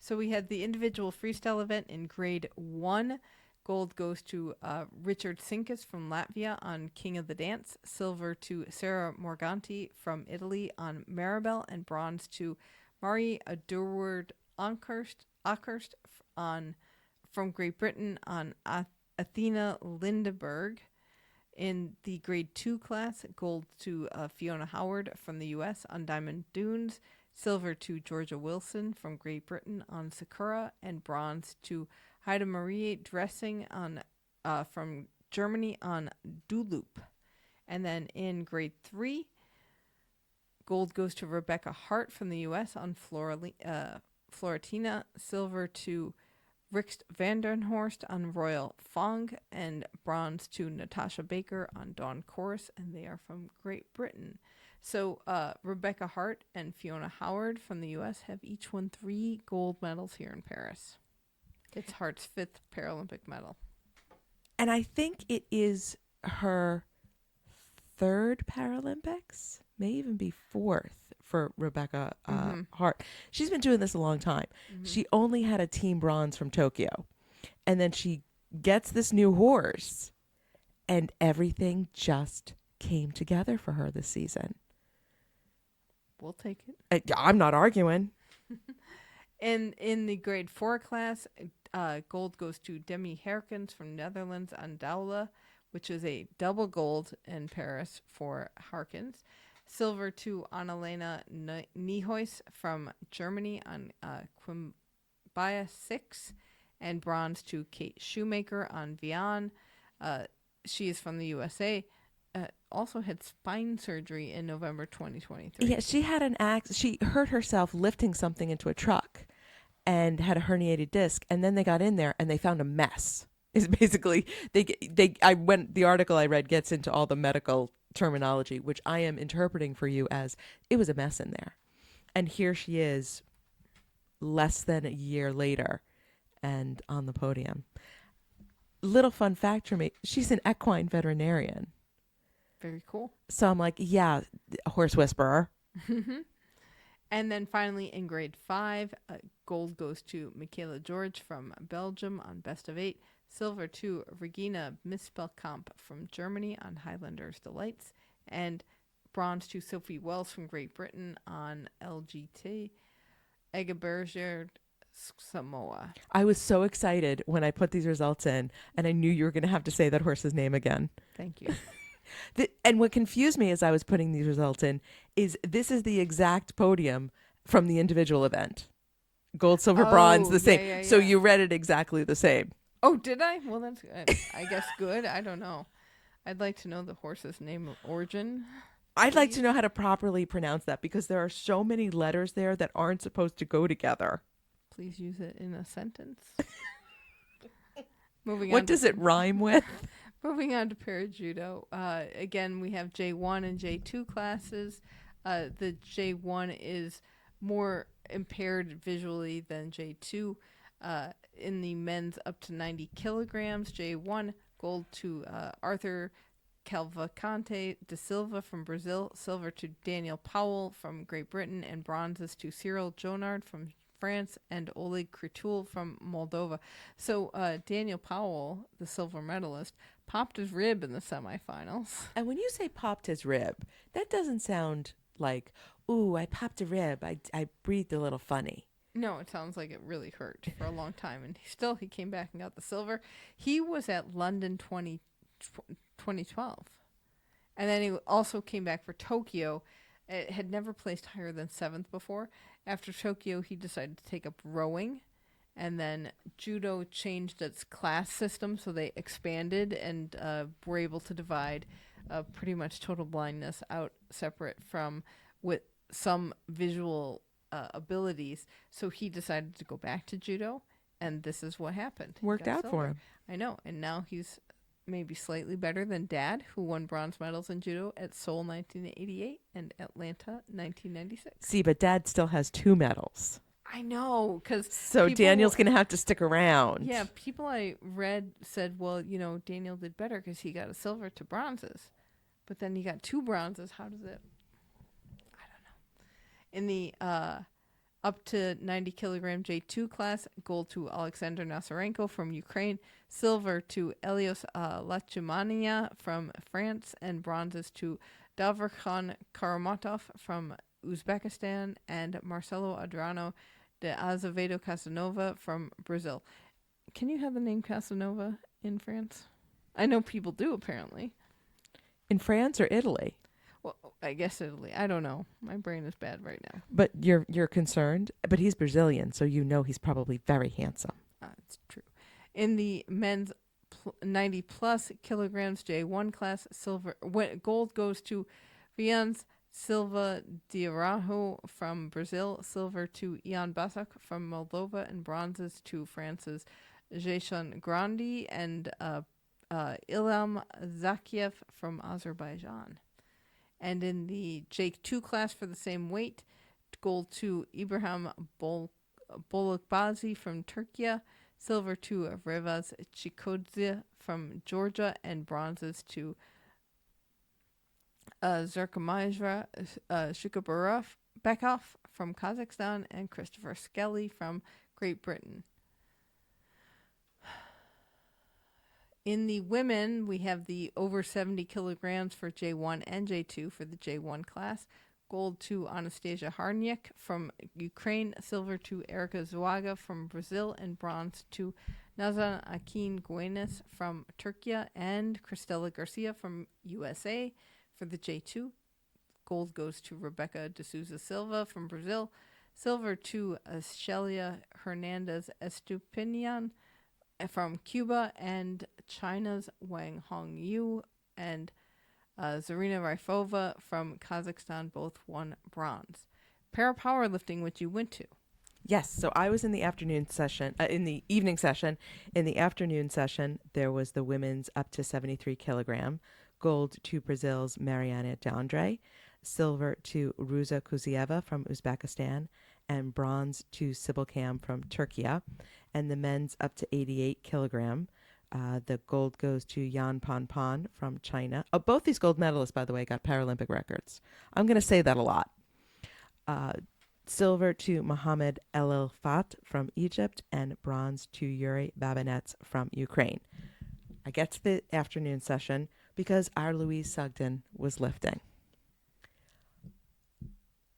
So we had the individual freestyle event in grade 1. Gold goes to Richard Sinkus from Latvia on King of the Dance. Silver to Sarah Morganti from Italy on Maribel. And bronze to Marie Adurward Ockhurst from Great Britain on Athena Lindeberg. In the grade 2 class, gold to Fiona Howard from the U.S. on Diamond Dunes. Silver to Georgia Wilson from Great Britain on Sakura. And bronze to Heide Marie Dressing from Germany on Dulup. And then in grade 3, gold goes to Rebecca Hart from the U.S. on Florentina. Silver to Rix Vandenhorst on Royal Fong. And bronze to Natasha Baker on Dawn Chorus. And they are from Great Britain. So Rebecca Hart and Fiona Howard from the U.S. have each won 3 gold medals here in Paris. It's Hart's 5th Paralympic medal.
And I think it is her 3rd Paralympics, may even be 4th for Rebecca Hart. She's been doing this a long time. She only had a team bronze from Tokyo. And then she gets this new horse, and everything just came together for her this season.
We'll take it.
I'm not arguing.
And in the grade 4 class, gold goes to Demi Herkens from Netherlands on Douala, which is a double gold in Paris for Harkins. Silver to Annalena Niehuis from Germany on Quimbaya 6. And bronze to Kate Shoemaker on Vian. She is from the USA. Also had spine surgery in November 2023.
Yeah, she had an she hurt herself lifting something into a truck and had a herniated disc, and then they got in there and they found a mess. Is basically the article I read gets into all the medical terminology, which I am interpreting for you as it was a mess in there. And here she is less than a year later and on the podium. Little fun fact for me, she's an equine veterinarian.
Very cool.
So I'm like, yeah, horse whisperer.
And then finally in grade 5, gold goes to Michaela George from Belgium on Best of 8. Silver to Regina Mispelkamp from Germany on Highlanders Delights. And bronze to Sophie Wells from Great Britain on LGT. Egeberger Samoa.
I was so excited when I put these results in, and I knew you were going to have to say that horse's name again.
Thank you.
And what confused me as I was putting these results in is this is the exact podium from the individual event. Gold, silver, bronze, the same.
Yeah.
So you read it exactly the same.
Oh, did I? Well, that's I guess good. I don't know. I'd like to know the horse's name of origin.
I'd like to know how to properly pronounce that because there are so many letters there that aren't supposed to go together.
Please use it in a sentence. Moving on.
What does it rhyme with?
Moving on to para judo. Again, we have J1 and J2 classes. The J1 is more impaired visually than J2. In the men's up to 90 kilograms, J1, gold to Arthur Cavalcante de Silva from Brazil, silver to Daniel Powell from Great Britain, and bronzes to Cyril Jonard from France and Oleg Kritul from Moldova. So Daniel Powell, the silver medalist, popped his rib in the semifinals.
And when you say popped his rib, that doesn't sound like, ooh, I popped a rib. I breathed a little funny.
No, it sounds like it really hurt for a long time. And he came back and got the silver. He was at London 2012. And then he also came back for Tokyo. It had never placed higher than 7th before. After Tokyo, he decided to take up rowing. And then Judo changed its class system, so they expanded and were able to divide pretty much total blindness out separate from with some visual abilities. So he decided to go back to Judo, and this is what happened.
Worked out for him.
I know, and now he's maybe slightly better than Dad, who won bronze medals in Judo at Seoul 1988 and Atlanta 1996.
See, but Dad still has 2 medals.
I know, because
so Daniel's going to have to stick around.
Yeah, people I read said, well, Daniel did better because he got a silver to bronzes, but then he got 2 bronzes. How does it? I don't know. In the up to 90 kilogram J2 class, gold to Alexander Nasarenko from Ukraine, silver to Elios Lachumania from France, and bronzes to Davrkhan Karamatov from Uzbekistan and Marcelo Adrano de Azevedo Casanova from Brazil. Can you have the name Casanova in France? I know people do, apparently.
In France or Italy?
Well, I guess Italy. I don't know. My brain is bad right now.
But you're concerned? But he's Brazilian, so you know he's probably very handsome.
It's true. In the men's 90 plus kilograms J1 class, gold goes to Vians Silva de Araujo from Brazil, silver to Ian Basak from Moldova, and bronzes to France's Jason Grandi and Ilham Zakiev from Azerbaijan. And in the J2 class for the same weight, gold to Ibrahim Bolokbazi from Turkey, silver to Revaz Chikodze from Georgia, and bronzes to Zerkamajra Shukabekov from Kazakhstan and Christopher Skelly from Great Britain. In the women, we have the over 70 kilograms for J1 and J2 for the J1 class. Gold to Anastasia Harniak from Ukraine, silver to Erica Zuaga from Brazil, and bronze to Nazan Akin Guenes from Turkey and Cristela Garcia from USA. For the J2, gold goes to Rebecca de Souza Silva from Brazil, silver to Shelia Hernandez Estupinian from Cuba, and China's Wang Hongyu and Zarina Raifova from Kazakhstan both won bronze. Para Powerlifting, which you went to.
Yes, so I was in the afternoon session, in the evening session. In the afternoon session, there was the women's up to 73 kilogram. Gold to Brazil's Mariana D'Andre, silver to Ruza Kuzieva from Uzbekistan, and bronze to Sybil Cam from Turkey. And the men's up to 88 kilogram, the gold goes to Yan Pan from China. Oh, both these gold medalists, by the way, got Paralympic records. I'm going to say that a lot. Silver to Mohamed El Elfat from Egypt, and bronze to Yuri Babinets from Ukraine. I get to the afternoon session because our Louise Sugden was lifting.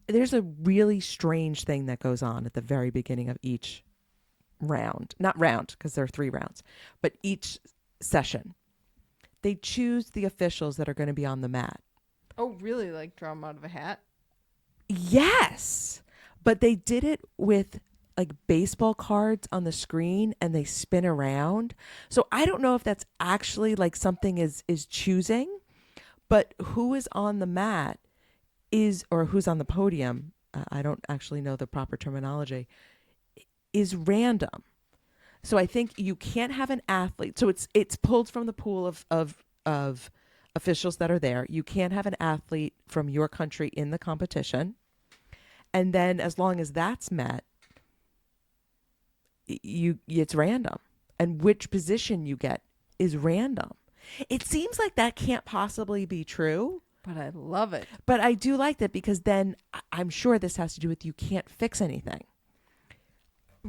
There's a really strange thing that goes on at the very beginning of each round, not round because there are 3 rounds, but each session, they choose the officials that are going to be on the mat.
Oh, really? Like draw them out of a hat?
Yes. But they did it with like baseball cards on the screen and they spin around. So I don't know if that's actually like something is choosing, but who is on the mat is, or who's on the podium, I don't actually know the proper terminology, is random. So I think you can't have an athlete. So it's pulled from the pool of officials that are there. You can't have an athlete from your country in the competition. And then as long as that's met, it's random. And which position you get is random. It seems like that can't possibly be true.
But I love it.
But I do like that because then I'm sure this has to do with you can't fix anything.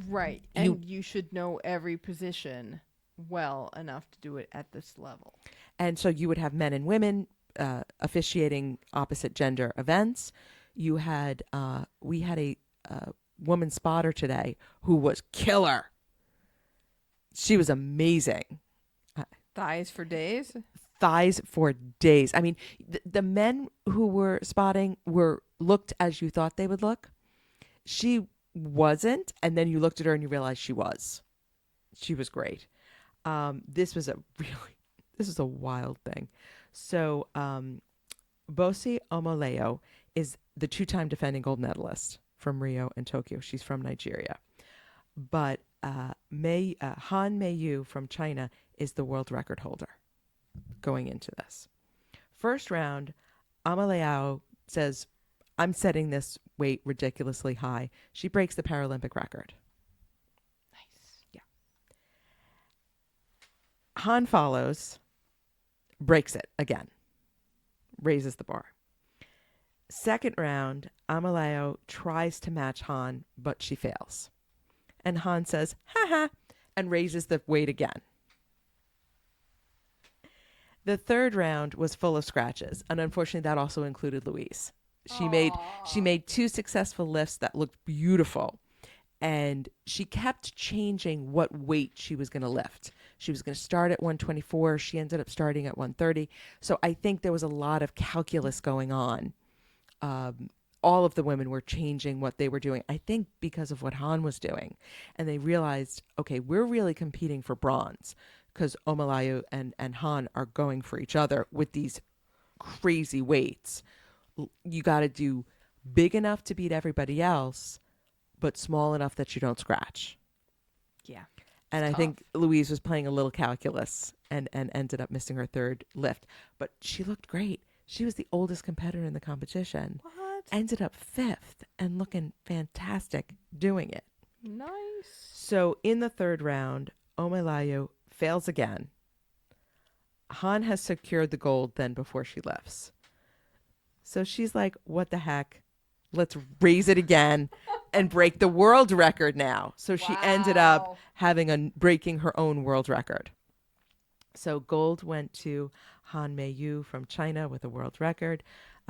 Right. And you should know every position well enough to do it at this level.
And so you would have men and women officiating opposite gender events. You had, we had a woman spotter today who was killer. She was amazing.
Thighs for days?
Thighs for days. I mean, the men who were spotting looked as you thought they would look. She wasn't, and then you looked at her and you realized she was. She was great. This was a wild thing. So, Bosi Omoleo is the 2-time defending gold medalist from Rio and Tokyo. She's from Nigeria. But Han Meiyu from China is the world record holder going into this. First round, Omoleo says, I'm setting this weight ridiculously high. She breaks the Paralympic record.
Nice.
Yeah. Han follows, breaks it again, raises the bar. Second round, Amaleo tries to match Han, but she fails. And Han says, ha ha, and raises the weight again. The third round was full of scratches, and unfortunately that also included Louise. She made 2 successful lifts that looked beautiful, and she kept changing what weight she was going to lift. She was going to start at 124. She ended up starting at 130. So I think there was a lot of calculus going on. All of the women were changing what they were doing, I think because of what Han was doing. And they realized, okay, we're really competing for bronze because Omalayu and Han are going for each other with these crazy weights. You got to do big enough to beat everybody else, but small enough that you don't scratch.
Yeah.
And I think Louise was playing a little calculus and ended up missing her third lift. But she looked great. She was the oldest competitor in the competition.
What?
Ended up 5th and looking fantastic doing it.
Nice.
So in the third round, Omalayu fails again. Han has secured the gold then before she lifts. So she's like, what the heck? Let's raise it again and break the world record now. So she ended up breaking her own world record. So gold went to Han Meiyu from China with a world record,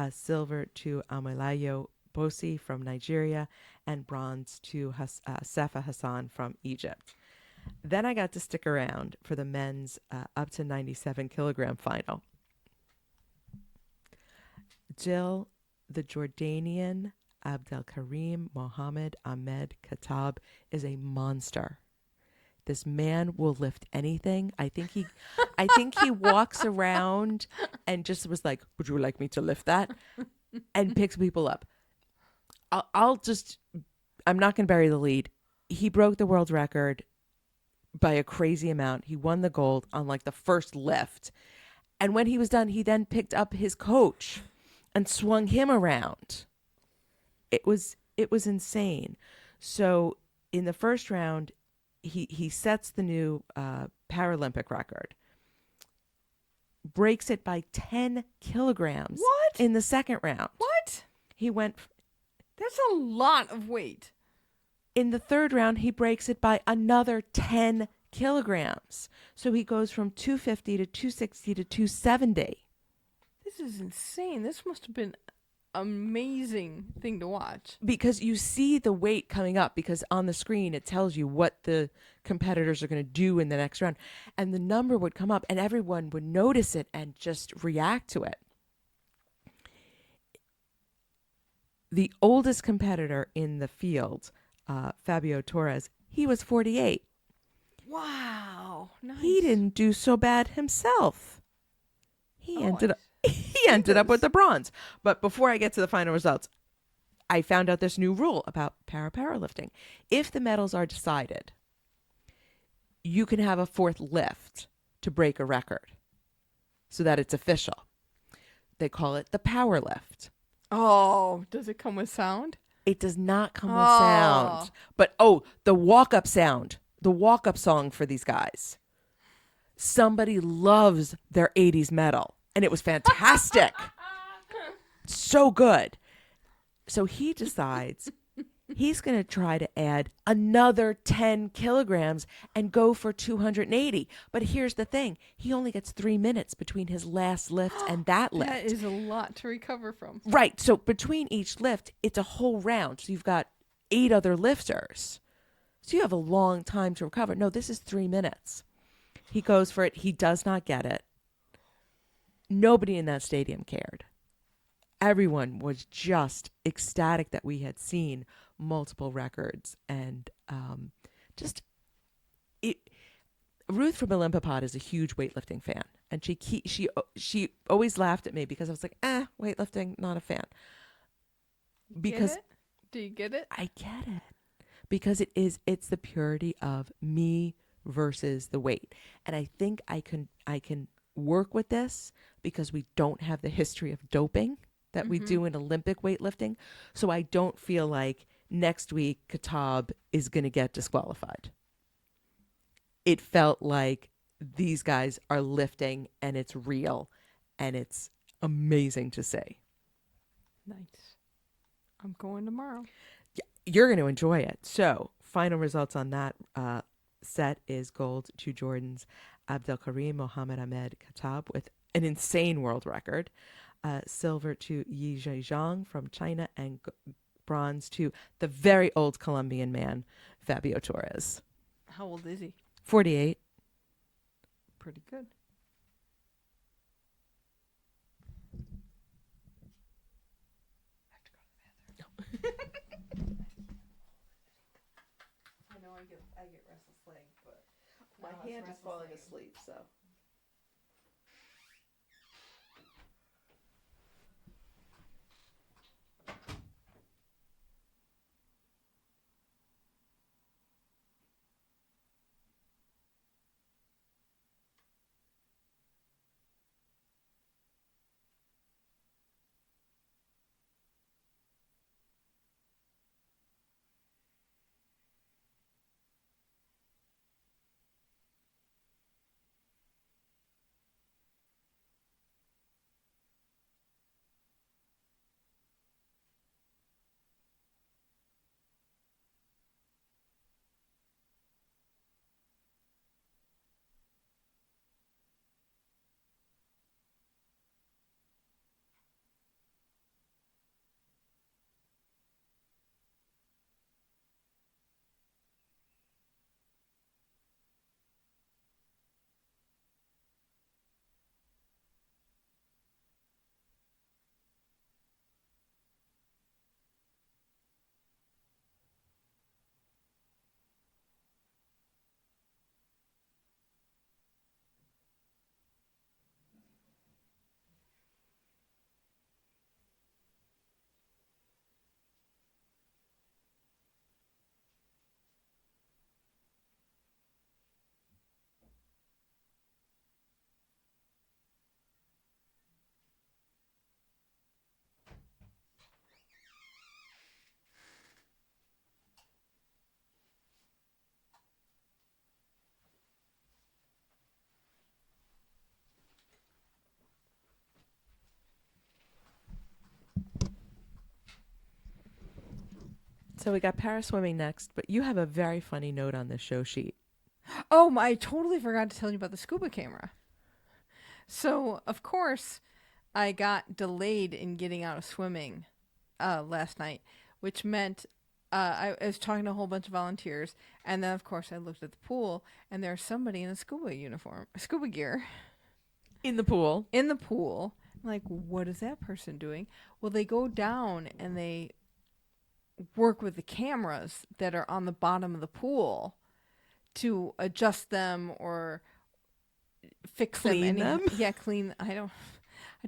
silver to Amalayo Bosi from Nigeria, and bronze to Sefa Hassan from Egypt. Then I got to stick around for the men's up to 97 kilogram final. Jill, the Jordanian Abdelkarim Mohammed Ahmed Khattab, is a monster. This man will lift anything. I think he walks around and just was like, would you like me to lift that? And picks people up. I'm not going to bury the lead. He broke the world record by a crazy amount. He won the gold on like the first lift. And when he was done, he then picked up his coach and swung him around. It was insane. So in the first round, he sets the new Paralympic record, breaks it by 10 kilograms.
What?
In the second round.
What?
He went.
That's a lot of weight.
In the third round, he breaks it by another 10 kilograms. So he goes from 250 to 260 to 270.
This is insane. This must have been amazing thing to watch.
Because you see the weight coming up, because on the screen it tells you what the competitors are going to do in the next round, and the number would come up and everyone would notice it and just react to it. The oldest competitor in the field, Fabio Torres, he was 48.
Wow, nice.
He didn't do so bad himself. He ended up with
Jesus.
the bronze. But before I get to the final results, I found out this new rule about para powerlifting. If the medals are decided, you can have a fourth lift to break a record so that it's official. They call it the power lift.
Oh, does it come with sound?
It does not come with
Oh.
sound. But the walk-up sound, the walk-up song for these guys. Somebody loves their 80s medal, and it was fantastic. So good. So he decides he's going to try to add another 10 kilograms and go for 280. But here's the thing. He only gets 3 minutes between his last lift and that lift.
That is a lot to recover from.
Right. So between each lift, it's a whole round. So you've got 8 other lifters. So you have a long time to recover. No, this is 3 minutes. He goes for it. He does not get it. Nobody in that stadium cared. Everyone was just ecstatic that we had seen multiple records, and Ruth from Olympopod is a huge weightlifting fan, and she always laughed at me because I was like, weightlifting, not a fan. Because
Do you get it?
I get it, because it's the purity of me versus the weight, and I think I can work with this because we don't have the history of doping that we do in Olympic weightlifting. So I don't feel like next week Katab is going to get disqualified. It felt like these guys are lifting and it's real and it's amazing to see.
Nice. I'm going tomorrow.
You're going to enjoy it. So final results on that set is gold to Jordan's Abdelkarim Mohamed Ahmed Katab with an insane world record. Silver to Yi Zhejiang from China, and bronze to the very old Colombian man, Fabio Torres.
How old is he?
48.
Pretty good. I have to go to the bathroom. I know I get restless legs, but
My hand is falling asleep, so. So we got para swimming next, but you have a very funny note on this show sheet.
I totally forgot to tell you about the scuba camera. So, of course, I got delayed in getting out of swimming last night, which meant I was talking to a whole bunch of volunteers, and then of course I looked at the pool, and there's somebody in a scuba uniform, scuba gear,
In the pool.
in the pool. I'm like, what is that person doing? Well, they go down and they work with the cameras that are on the bottom of the pool to adjust them or fix them.
Clean them?
Yeah, clean. I don't.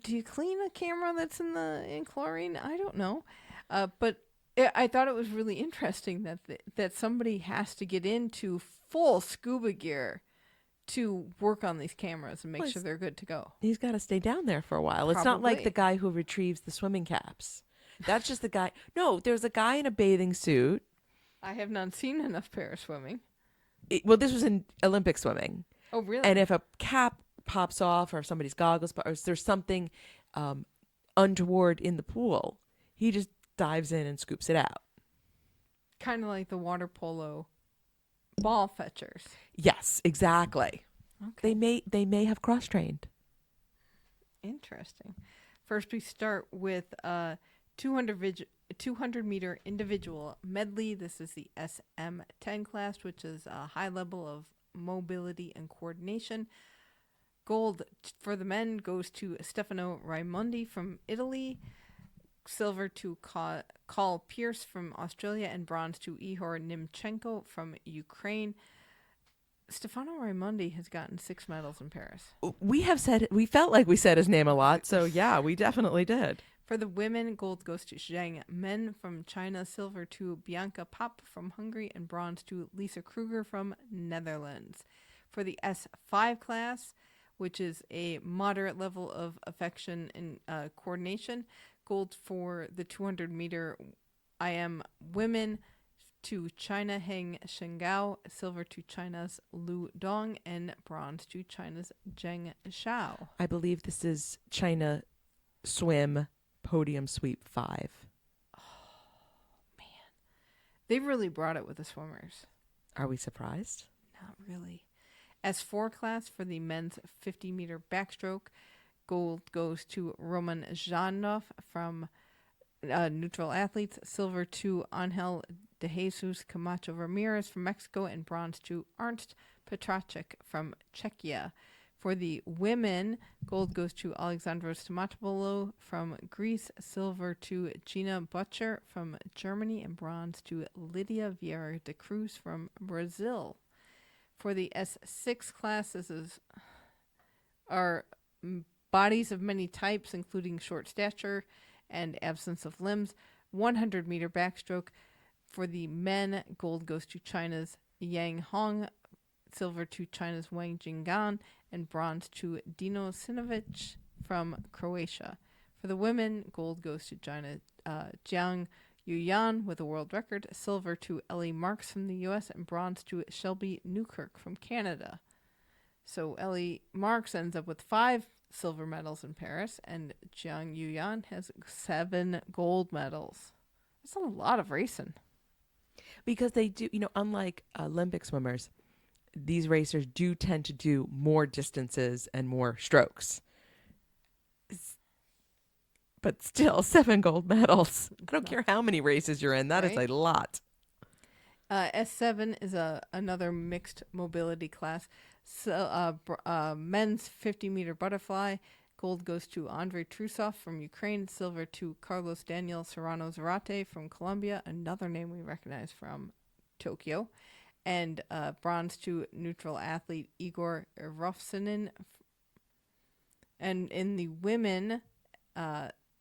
Do you clean a camera that's in chlorine? I don't know, but I thought it was really interesting that somebody has to get into full scuba gear to work on these cameras and make
Well,
sure they're good to go.
He's got to stay down there for a while. It's not like
Probably.
the guy who retrieves the swimming caps. That's just the guy. No, there's a guy in a bathing suit.
I have not seen enough para swimming.
Well, this was in Olympic swimming.
Oh, really?
And if a cap pops off or if somebody's goggles, or if there's something untoward in the pool, he just dives in and scoops it out.
Kind of like the water polo ball fetchers.
Yes, exactly.
Okay.
They may have cross trained.
Interesting. First, we start with 200 meter individual medley. This is the SM10 class, which is a high level of mobility and coordination. Gold for the men goes to Stefano Raimondi from Italy. Silver to Carl Pierce from Australia, and bronze to Ihor Nimchenko from Ukraine. Stefano Raimondi has gotten 6 medals in Paris.
We felt like we said his name a lot, so yeah, we definitely did.
For the women, gold goes to Zhang Men from China, silver to Bianca Pop from Hungary, and bronze to Lisa Kruger from Netherlands. For the S5 class, which is a moderate level of affection and coordination, gold for the 200 meter IM women to China Heng Shengao, silver to China's Lu Dong, and bronze to China's Zheng Xiao.
I believe this is China swim podium sweep 5.
They really brought it with the swimmers.
Are we surprised?
Not really. S4 class for the men's 50 meter backstroke, gold goes to Roman Zhanov from neutral athletes, silver to Angel de Jesus Camacho Ramirez from Mexico, and bronze to Ernst Petracek from Czechia. For the women, gold goes to Alexandros Tomatopoulos from Greece, silver to Gina Butcher from Germany, and bronze to Lydia Vieira de Cruz from Brazil. For the S6 class, are bodies of many types, including short stature and absence of limbs. 100 meter backstroke. For the men, gold goes to China's Yang Hong, silver to China's Wang Jinggan, and bronze to Dino Sinovic from Croatia. For the women, gold goes to China Jiang Yuyan with a world record, silver to Ellie Marks from the U.S., and bronze to Shelby Newkirk from Canada. So Ellie Marks ends up with 5 silver medals in Paris, and Jiang Yuyan has 7 gold medals. That's a lot of racing.
Because they do, unlike Olympic swimmers, these racers do tend to do more distances and more strokes. But still, 7 gold medals. I don't care how many races you're in. That is a lot.
S7 is another mixed mobility class. So, men's 50 meter butterfly. Gold goes to Andrei Trusov from Ukraine. Silver to Carlos Daniel Serrano Zarate from Colombia, another name we recognize from Tokyo. And bronze to neutral athlete Igor Rofsinin. And in the women,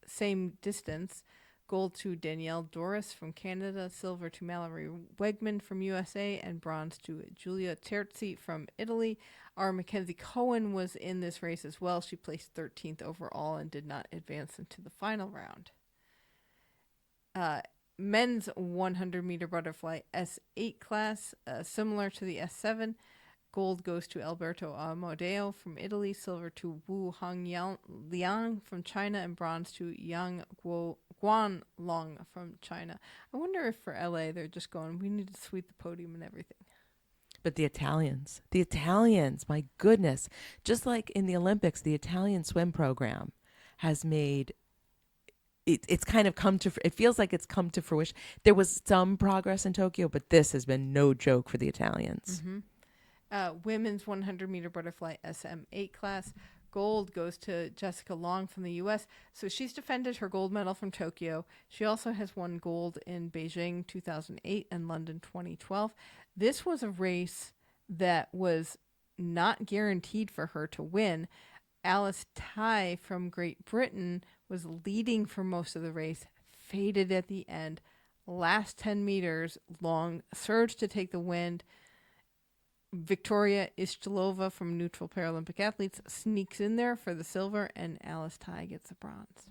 same distance, gold to Danielle Doris from Canada, silver to Mallory Wegman from USA, and bronze to Giulia Terzi from Italy. Our Mackenzie Cohen was in this race as well. She placed 13th overall and did not advance into the final round. Men's 100 meter butterfly S8 class, similar to the S7. Gold goes to Alberto Amodeo from Italy, silver to Wu Hong Liang from China, and bronze to Yang Guanlong from China. I wonder if for LA they're just going, we need to sweep the podium and everything.
But the Italians, my goodness. Just like in the Olympics, the Italian swim program has made it's kind of come to, it feels like it's come to fruition. There was some progress in Tokyo, but this has been no joke for the Italians.
Women's 100-meter butterfly SM8 class. Gold goes to Jessica Long from the U.S. So she's defended her gold medal from Tokyo. She also has won gold in Beijing 2008 and London 2012. This was a race that was not guaranteed for her to win. Alice Ty from Great Britain was leading for most of the race, faded at the end. Last 10 meters, Long surged to take the wind. Victoria Ishtulova from Neutral Paralympic Athletes sneaks in there for the silver, and Alice Ty gets the bronze.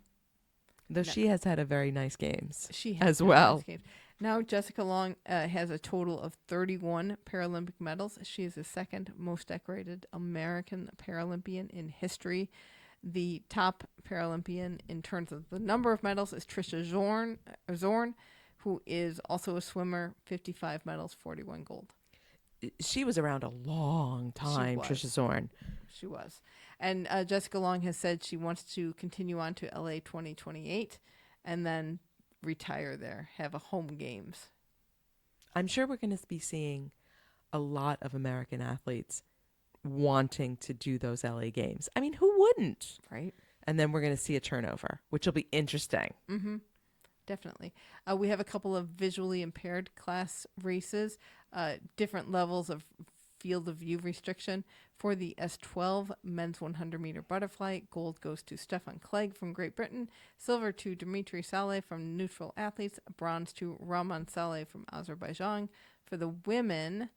Though she has had a very nice games
She has
as well.
nice games. Now Jessica Long has a total of 31 Paralympic medals. She is the second most decorated American Paralympian in history. The top Paralympian in terms of the number of medals is Trisha Zorn, who is also a swimmer, 55 medals, 41 gold.
She was around a long time, Trisha Zorn.
She was. And Jessica Long has said she wants to continue on to LA 2028 and then retire there, have a home games.
I'm sure we're going to be seeing a lot of American athletes wanting to do those LA games. I mean, who wouldn't?
Right.
And then we're going to see a turnover, which will be interesting.
Mm-hmm. Definitely. We have a couple of visually impaired class races, different levels of field of view restriction. For the S12 men's 100-meter butterfly, gold goes to Stefan Clegg from Great Britain, silver to Dimitri Saleh from Neutral Athletes, bronze to Rahman Saleh from Azerbaijan. For the women,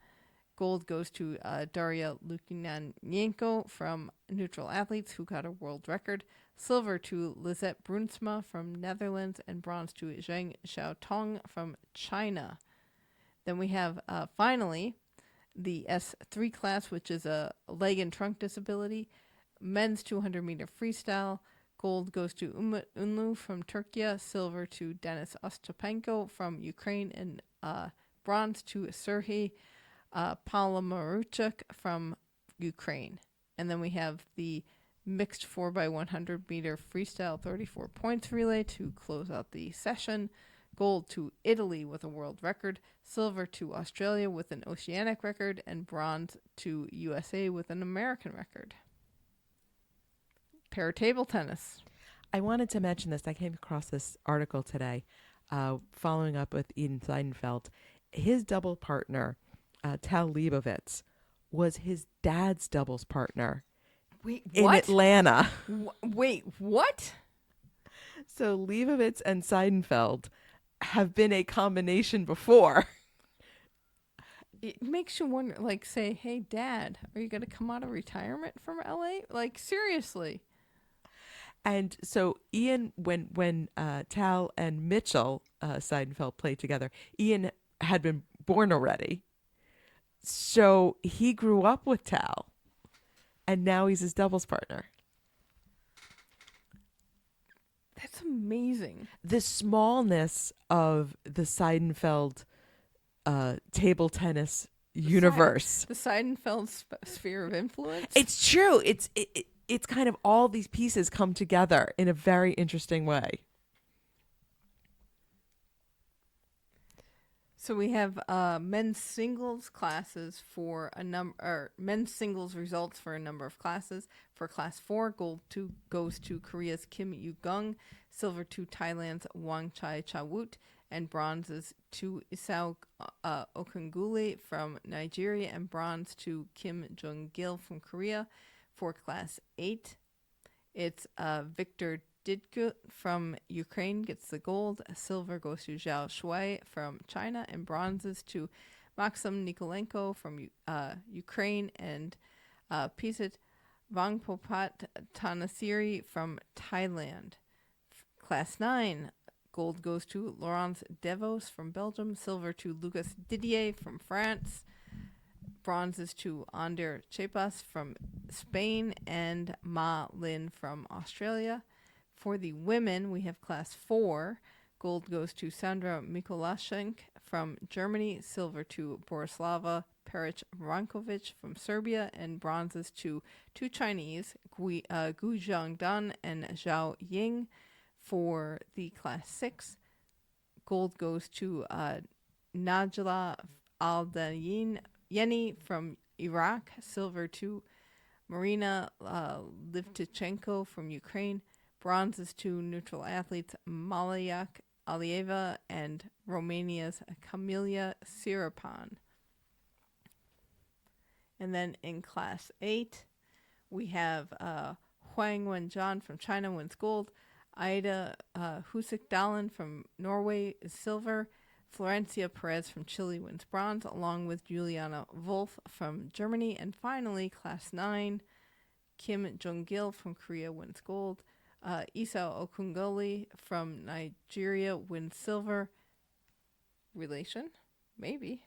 gold goes to Daria Lukyanenko from Neutral Athletes, who got a world record. Silver to Lisette Brunsma from Netherlands, and bronze to Zheng Xiaotong from China. Then we have, finally, the S3 class, which is a leg and trunk disability. Men's 200-meter freestyle. Gold goes to Umut Unlu from Turkey. Silver to Denis Ostapenko from Ukraine. And bronze to Serhii Palomaruchuk from Ukraine. And then we have the mixed 4x100-meter freestyle 34 points relay to close out the session. Gold to Italy with a world record, silver to Australia with an oceanic record, and bronze to USA with an American record. Para table tennis.
I wanted to mention this. I came across this article today, following up with Eden Seidenfeld. His double partner, Tal Leibovitz, was his dad's doubles partner.
Wait,
in
what?
Atlanta.
Wait, what?
So Leibovitz and Seidenfeld have been a combination before.
It makes you wonder, like, say, hey, Dad, are you going to come out of retirement from LA? Like, seriously.
And so Ian, when Tal and Mitchell Seidenfeld played together, Ian had been born already. So he grew up with Tal, and now he's his doubles partner.
That's amazing.
The smallness of the Seidenfeld table tennis universe.
The Seidenfeld sphere of influence.
It's true. It's kind of all these pieces come together in a very interesting way.
So we have men's singles classes for a number, or men's singles results for a number of classes. For class 4, gold goes to Korea's Kim Yu-gung, silver to Thailand's Wang Chai-Chawut, and bronzes to Isao Okungule from Nigeria, and bronze to Kim Jung-gil from Korea. For class 8, it's Victor Didkut from Ukraine gets the gold. Silver goes to Zhao Shui from China, and bronzes to Maxim Nikolenko from Ukraine, and Pisit Vangpopat Tanasiri from Thailand. Class 9, gold goes to Laurence Devos from Belgium. Silver to Lucas Didier from France. Bronzes to Ander Chepas from Spain, and Ma Lin from Australia. For the women, we have class 4. Gold goes to Sandra Mikolashenk from Germany. Silver to Borislava Peric Rankovic from Serbia, and bronzes to two Chinese, Gu Zhangdan and Zhao Ying for the Class 6. Gold goes to Najla Yeni from Iraq. Silver to Marina Livtichenko from Ukraine. Bronzes to neutral athletes Malayak Alieva and Romania's Camelia Sirapan. And then in Class 8, we have Huang Wenjian from China wins gold. Ida Husik Dahlen from Norway is silver. Florencia Perez from Chile wins bronze, along with Juliana Wolf from Germany. And finally, Class 9, Kim Jong-gil from Korea wins gold. Isa Okungoli from Nigeria wins silver. Relation? Maybe.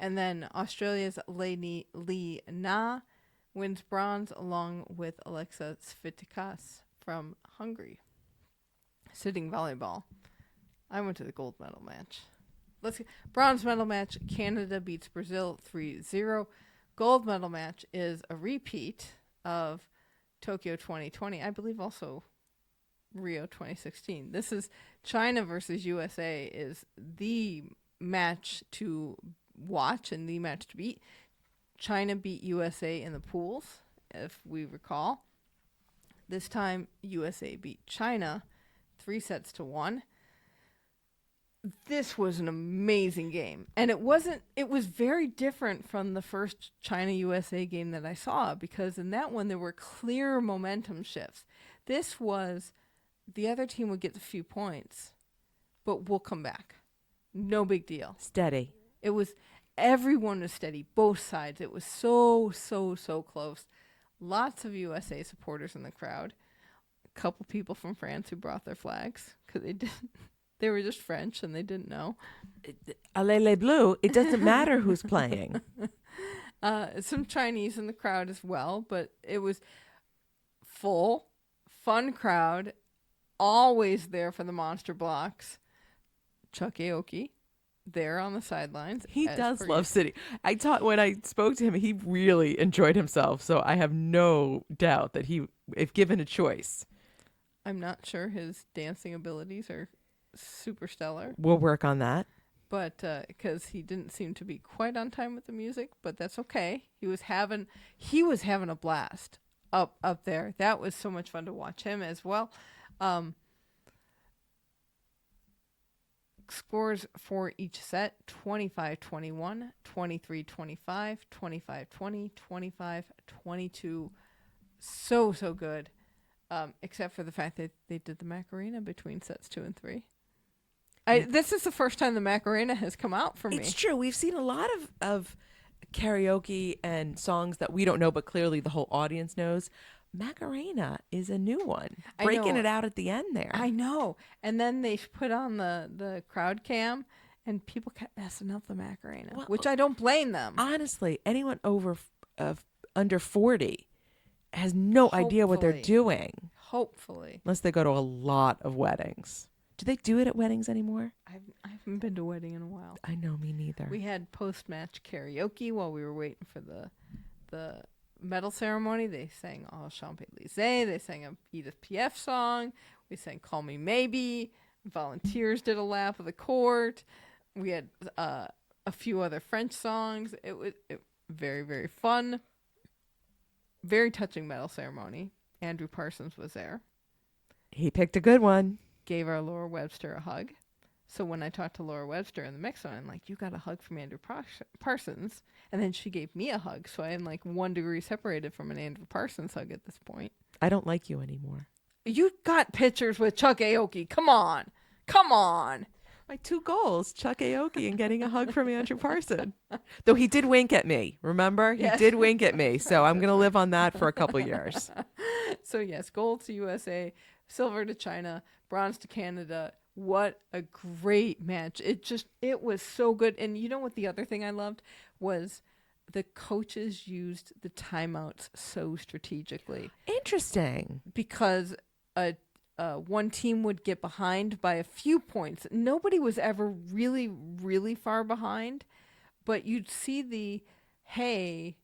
And then Australia's Lee Na wins bronze, along with Alexa Svitikas from Hungary. Sitting volleyball. I went to the gold medal match. Bronze medal match, Canada beats Brazil 3-0. Gold medal match is a repeat of Tokyo 2020. I believe also Rio 2016. This is China versus USA is the match to watch and the match to beat. China beat USA in the pools, if we recall. This time, USA beat China 3-1. This was an amazing game. And it was very different from the first China-USA game that I saw, because in that one, there were clear momentum shifts. This was, the other team would get the few points, but we'll come back. No big deal.
Steady.
It was, everyone was steady, both sides. It was so close. Lots of USA supporters in the crowd. A couple people from France who brought their flags because they were just French and they didn't know.
Allez les Bleus, it doesn't matter who's playing.
Some Chinese in the crowd as well, but it was full, fun crowd, always there for the monster blocks. Chuck Aoki there on the sidelines.
He does love City. When I spoke to him, he really enjoyed himself. So I have no doubt that if given a choice.
I'm not sure his dancing abilities are super stellar.
We'll work on that.
But because he didn't seem to be quite on time with the music, but that's okay. He was having a blast up there. That was so much fun to watch him as well. Scores for each set: 25-21, 23-25, 25-20, 25-22. So good. Except for the fact that they did the Macarena between sets 2 and 3. This is the first time the Macarena has come out for me.
It's true. We've seen a lot of karaoke and songs that we don't know, but clearly the whole audience knows. Macarena is a new one. Breaking it out at the end there.
I know. And then they put on the crowd cam and people kept messing up the Macarena, which I don't blame them.
Honestly, anyone under 40 has no idea what they're doing.
Hopefully.
Unless they go to a lot of weddings. Do they do it at weddings anymore?
I haven't been to a wedding in a while.
I know, me neither.
We had post-match karaoke while we were waiting for the medal ceremony. They sang All Champs-Élysées. They sang a Edith Piaf song. We sang Call Me Maybe. Volunteers did a lap of the court. We had a few other French songs. It was very, very fun. Very touching medal ceremony. Andrew Parsons was there.
He picked a good one.
Gave our Laura Webster a hug. So when I talked to Laura Webster in the mix zone, I'm like, you got a hug from Andrew Parsons. And then she gave me a hug. So I am like 1 degree separated from an Andrew Parsons hug at this point.
I don't like you anymore.
You got pictures with Chuck Aoki. Come on.
My 2 goals, Chuck Aoki and getting a hug from Andrew Parsons. Though he did wink at me. Remember? He did wink at me. So I'm going to live on that for a couple years.
So yes, gold to USA, silver to China, bronze to Canada. What a great match. It was so good. And you know what the other thing I loved was the coaches used the timeouts so strategically.
Interesting.
Because one team would get behind by a few points. Nobody was ever really, really far behind. but you'd see hey,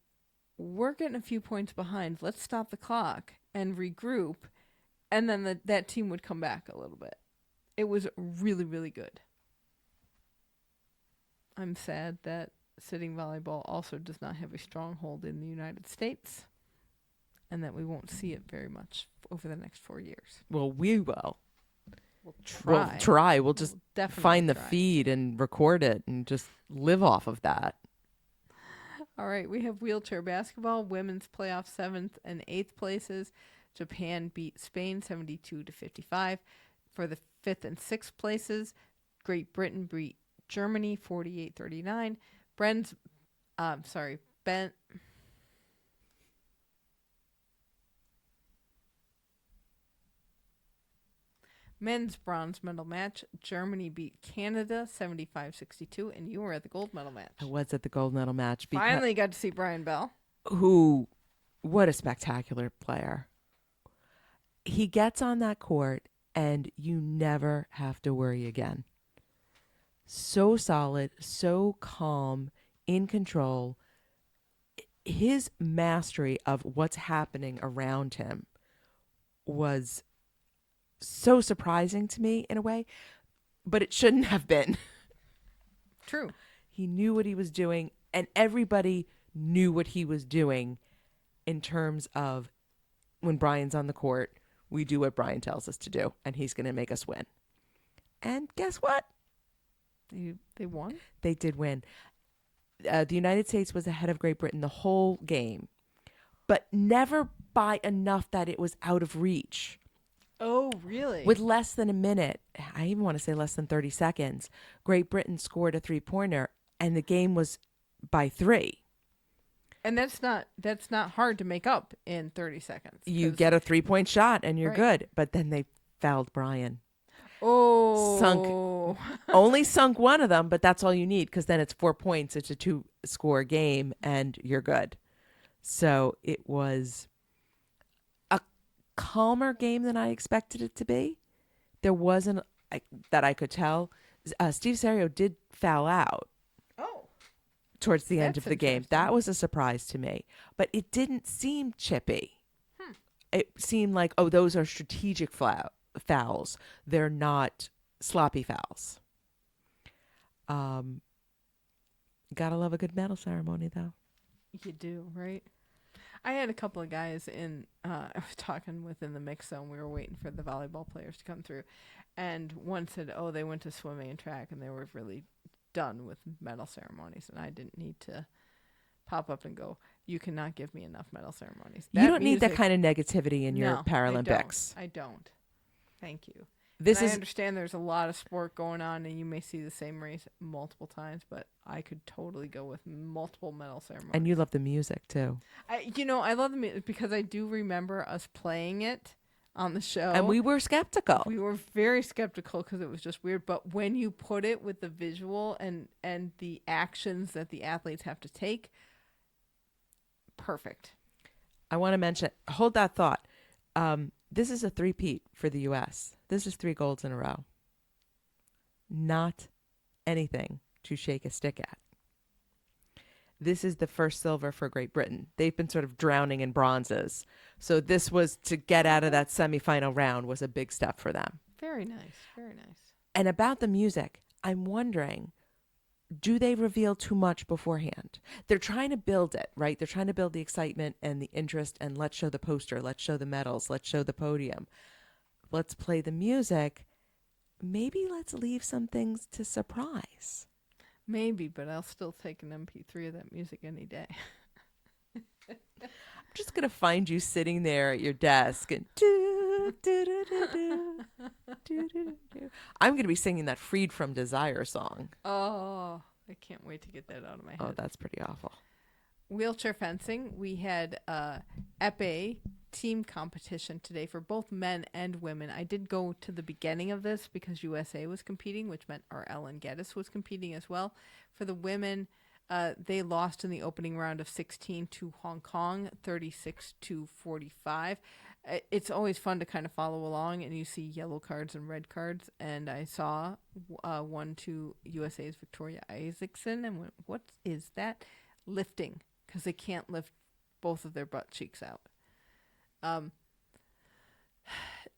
we're getting a few points behind. Let's stop the clock and regroup. And then that team would come back a little bit. It was really, really good. I'm sad that sitting volleyball also does not have a stronghold in the United States and that we won't see it very much over the next 4 years.
Well, we will.
We'll try.
We'll try. We'll just
definitely
find the
try.
feed and record it and just live off of that.
All right, we have wheelchair basketball, women's playoff 7th and 8th places. Japan beat Spain 72-55. For the 5th and 6th places, Great Britain beat Germany 48-39. Men's bronze medal match, Germany beat Canada 75-62, and you were at the gold medal match.
I was at the gold medal match.
Finally got to see Brian Bell.
What a spectacular player. He gets on that court and you never have to worry again. So solid, so calm, in control. His mastery of what's happening around him was so surprising to me in a way, but it shouldn't have been.
True.
He knew what he was doing, and everybody knew what he was doing in terms of when Brian's on the court, we do what Brian tells us to do, and he's going to make us win. And guess what?
They won?
They did win. The United States was ahead of Great Britain the whole game, but never by enough that it was out of reach.
Oh, really?
With less than a minute, I even want to say less than 30 seconds, Great Britain scored a 3-pointer, and the game was by 3.
And that's not hard to make up in 30 seconds.
You get a 3-point shot and you're
Right.
good. But then they fouled Brian.
Oh.
Only sunk one of them, but that's all you need because then it's 4 points. It's a 2-score game and you're good. So it was a calmer game than I expected it to be. There wasn't, that I could tell. Steve Serio did foul out. Towards the end of the game. That was a surprise to me. But it didn't seem chippy. It seemed like, oh, those are strategic fouls. They're not sloppy fouls. Gotta love a good medal ceremony, though.
You do, right? I had a couple of guys I was talking with in the mix zone. We were waiting for the volleyball players to come through. And one said, oh, they went to swimming and track and they were really done with medal ceremonies, and I didn't need to pop up and go, you cannot give me enough medal ceremonies.
You don't need that kind of negativity in your Paralympics.
I don't. Thank you. I
I
understand there's a lot of sport going on and you may see the same race multiple times, but I could totally go with multiple medal ceremonies.
And you love the music too.
I love the music because I do remember us playing it on the show.
And we were skeptical.
We were very skeptical because it was just weird. But when you put it with the visual and the actions that the athletes have to take, perfect.
I want to mention, hold that thought. This is a 3-peat for the U.S. This is 3 golds in a row. Not anything to shake a stick at. This is the first silver for Great Britain. They've been sort of drowning in bronzes. So this was to get out of that semifinal round was a big step for them.
Very nice. Very nice.
And about the music, I'm wondering, do they reveal too much beforehand? They're trying to build it, right? They're trying to build the excitement and the interest and let's show the poster, let's show the medals, let's show the podium. Let's play the music. Maybe let's leave some things to surprise.
Maybe, but I'll still take an MP3 of that music any day.
I'm just going to find you sitting there at your desk and I'm going to be singing that Freed from Desire song.
Oh, I can't wait to get that out of my head.
Oh, that's pretty awful.
Wheelchair fencing, we had epee team competition today for both men and women. I did go to the beginning of this because USA was competing, which meant our Ellen Geddes was competing as well. For the women, They lost in the opening round of 16 to Hong Kong, 36-45. It's always fun to kind of follow along, and you see yellow cards and red cards. And I saw one to USA's Victoria Isaacson and went, what is that? Lifting, because they can't lift both of their butt cheeks out.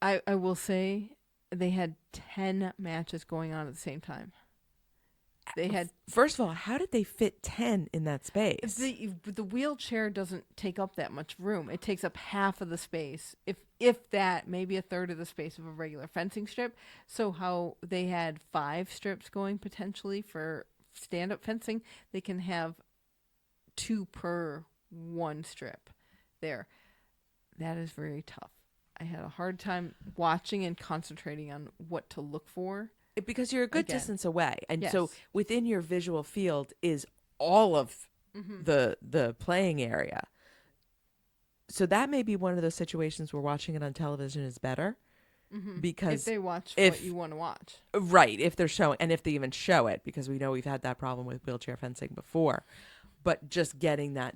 I will say they had 10 matches going on at the same time. They had,
first of all, how did they fit 10 in that space?
the wheelchair doesn't take up that much room. It takes up half of the space, if that, maybe a third of the space of a regular fencing strip. So how they had 5 strips going potentially for stand-up fencing, they can have 2 per 1 strip there. That is very tough. I had a hard time watching and concentrating on what to look for.
Because you're a good
Again.
distance away. And
Yes.
so within your visual field is all of the playing area. So that may be one of those situations where watching it on television is better. Because
if they watch what you want to watch.
Right, if they're showing, and if they even show it, because we know we've had that problem with wheelchair fencing before. But just getting that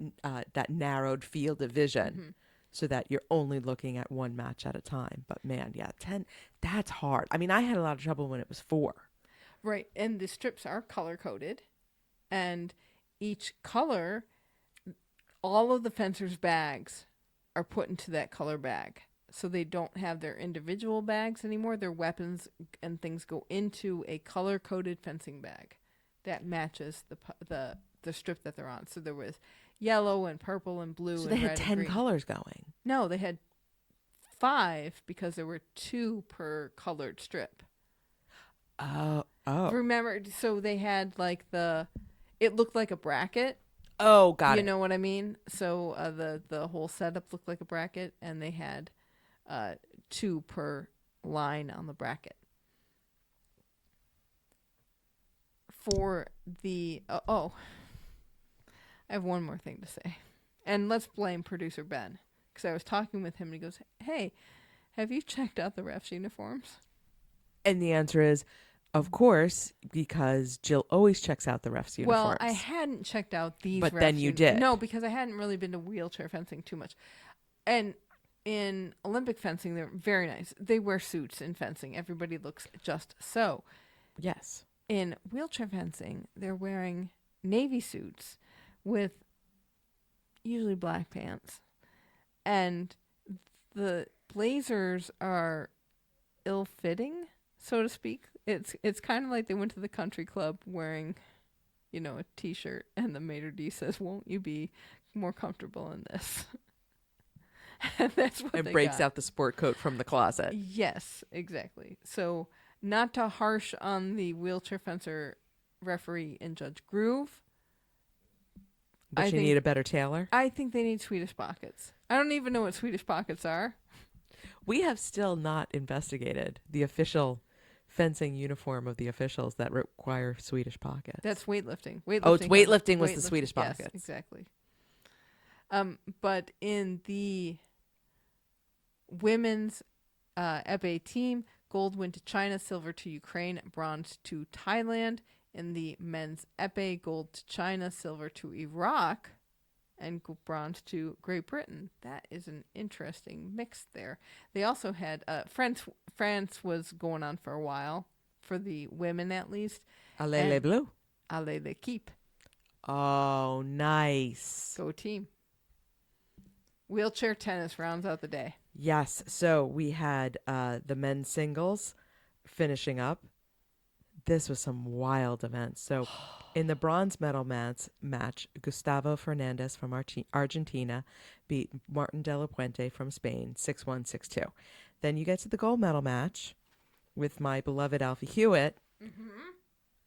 narrowed field of vision so that you're only looking at one match at a time. But man, yeah, 10, that's hard. I mean, I had a lot of trouble when it was 4.
Right, and the strips are color-coded, and each color, all of the fencers' bags are put into that color bag. So they don't have their individual bags anymore. Their weapons and things go into a color-coded fencing bag that matches the strip that they're on. So there was yellow and purple and blue
So
and
they had
red
10
and green.
colors going.
No, they had 5 because there were 2 per colored strip.
Oh.
Remember, so they had like it looked like a bracket.
Oh, got it.
You know what I mean? So the whole setup looked like a bracket, and they had 2 per line on the bracket. For the I have one more thing to say, and let's blame producer Ben, because I was talking with him and he goes, "Hey, have you checked out the refs' uniforms?"
And the answer is, of course, because Jill always checks out the refs' uniforms.
Well, I hadn't checked out these
But
refs'
then you did.
No, because I hadn't really been to wheelchair fencing too much. And in Olympic fencing, they're very nice. They wear suits in fencing. Everybody looks just so.
Yes.
In wheelchair fencing, they're wearing navy suits with usually black pants. And the blazers are ill-fitting, so to speak. It's kind of like they went to the country club wearing, a t-shirt, and the maitre d' says, "Won't you be more comfortable in this?" And that's what
It breaks out the sport coat from the closet.
Yes, exactly. So not to harsh on the wheelchair fencer referee and Judge Groove.
But you need a better tailor?
I think they need Swedish pockets. I don't even know what Swedish pockets are.
We have still not investigated the official fencing uniform of the officials that require Swedish pockets.
That's weightlifting.
Oh, it's weightlifting was the Swedish pockets.
Yes, exactly. But in the women's epee team, gold went to China, silver to Ukraine, bronze to Thailand. In the men's epee, gold to China, silver to Iraq, and bronze to Great Britain. That is an interesting mix there. They also had France was going on for a while, for the women at least.
Allez les Bleus.
Allez l'équipe.
Oh, nice.
Go team. Wheelchair tennis rounds out the day.
Yes. So we had the men's singles finishing up. This was some wild events. So in the bronze medal match, Gustavo Fernandez from Argentina beat Martin de la Puente from Spain 6-1, 6-2. Then you get to the gold medal match with my beloved Alfie Hewitt,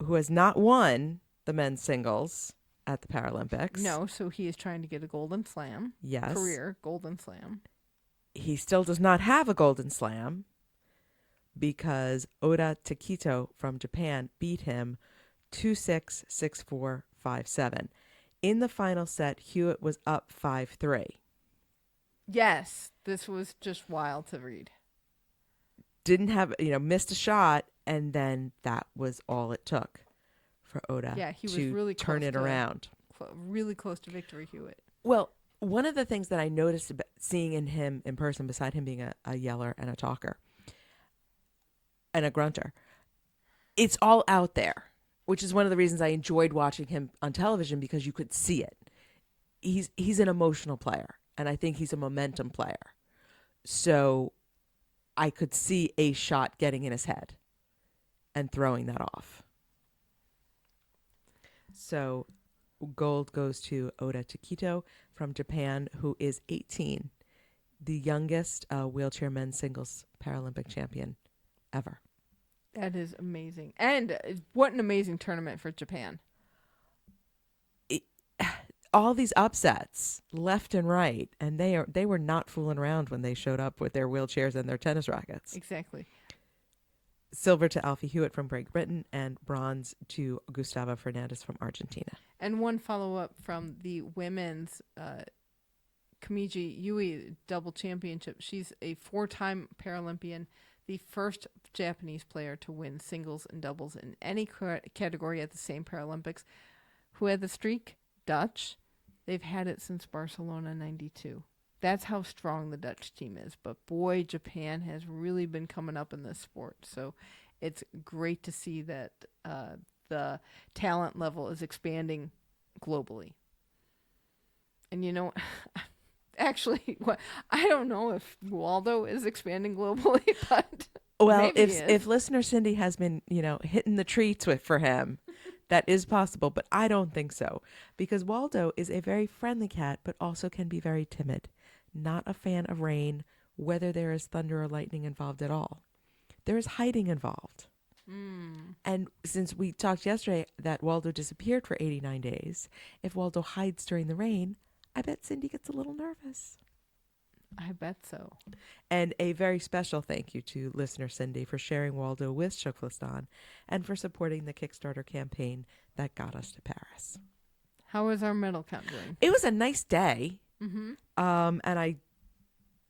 who has not won the men's singles at the Paralympics.
No, so he is trying to get a golden slam.
Yes.
Career golden slam.
He still does not have a golden slam because Oda Takito from Japan beat him 2-6, 6-4, 5-7. In the final set, Hewitt was up 5-3.
Yes, this was just wild to read.
Didn't have, missed a shot, and then that was all it took for Oda
Yeah, he was
to
really
turn
close
it
to
around.
really close to Victory Hewitt.
Well, one of the things that I noticed seeing in him in person, beside him being a yeller and a talker and a grunter, it's all out there, which is one of the reasons I enjoyed watching him on television, because you could see it. He's an emotional player, and I think he's a momentum player. So I could see a shot getting in his head and throwing that off. So gold goes to Oda Takito from Japan, who is 18, the youngest wheelchair men's singles Paralympic champion ever.
That is amazing. And what an amazing tournament for Japan.
All these upsets left and right, and they were not fooling around when they showed up with their wheelchairs and their tennis rackets.
Exactly.
Silver to Alfie Hewitt from Great Britain, and bronze to Gustavo Fernandez from Argentina.
And one follow-up from the women's Kamiji Yui double championship. She's a 4-time Paralympian, the first Japanese player to win singles and doubles in any category at the same Paralympics. Who had the streak? Dutch. They've had it since Barcelona 92. That's how strong the Dutch team is. But boy, Japan has really been coming up in this sport. So it's great to see that the talent level is expanding globally. And you know, actually, I don't know if Waldo is expanding globally, but
well,
maybe
if listener Cindy has been, hitting the treats for him, that is possible, but I don't think so, because Waldo is a very friendly cat, but also can be very timid. Not a fan of rain, whether there is thunder or lightning involved at all. There is hiding involved. And since we talked yesterday that Waldo disappeared for 89 days, if Waldo hides during the rain, I bet Cindy gets a little nervous.
I bet so.
And a very special thank you to listener Cindy for sharing Waldo with TKFLASTAN and for supporting the Kickstarter campaign that got us to Paris.
How was our medal count doing?
It was a nice day.
Mm-hmm.
And I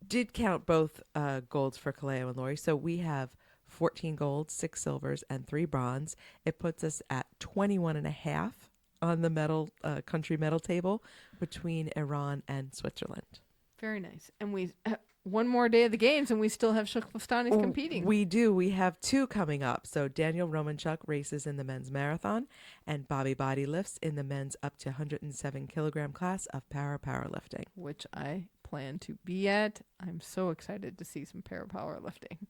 did count both golds for Kaleo and Lori. So we have 14 golds, 6 silvers, and 3 bronze. It puts us at 21 and a half on the medal country medal table between Iran and Switzerland.
Very nice. And we one more day of the games, and we still have TKFLASTANis competing.
We do. We have 2 coming up. So Daniel Romanchuk races in the men's marathon, and Bobby Body lifts in the men's up to 107 kilogram class of Para Powerlifting,
which I plan to be at. I'm so excited to see some Para Powerlifting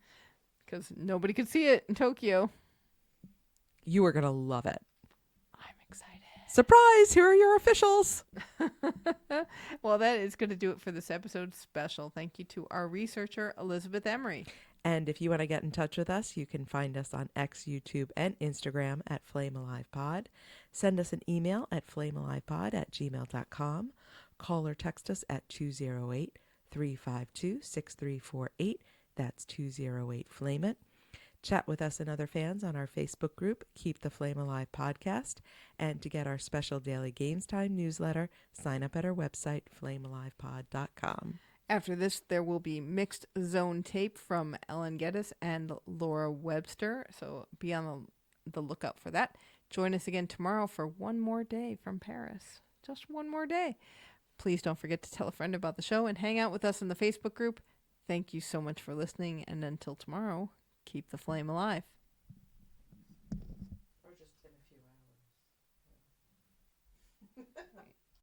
because nobody could see it in Tokyo.
You are going to love it.
I'm excited.
Surprise! Here are your officials.
Well, that is going to do it for this episode. Special thank you to our researcher, Elizabeth Emery.
And if you want to get in touch with us, you can find us on X, YouTube, and Instagram at FlameAlivePod. Send us an email at flamealivepod@gmail.com. Call or text us at 208-352-6348. That's 208-FLAME-IT. Chat with us and other fans on our Facebook group, Keep the Flame Alive Podcast. And to get our special daily Games Time newsletter, sign up at our website, flamealivepod.com.
After this, there will be mixed zone tape from Ellen Geddes and Laura Webster. So be on the lookout for that. Join us again tomorrow for one more day from Paris. Just one more day. Please don't forget to tell a friend about the show and hang out with us in the Facebook group. Thank you so much for listening. And until tomorrow, keep the flame alive. Or just in a few hours.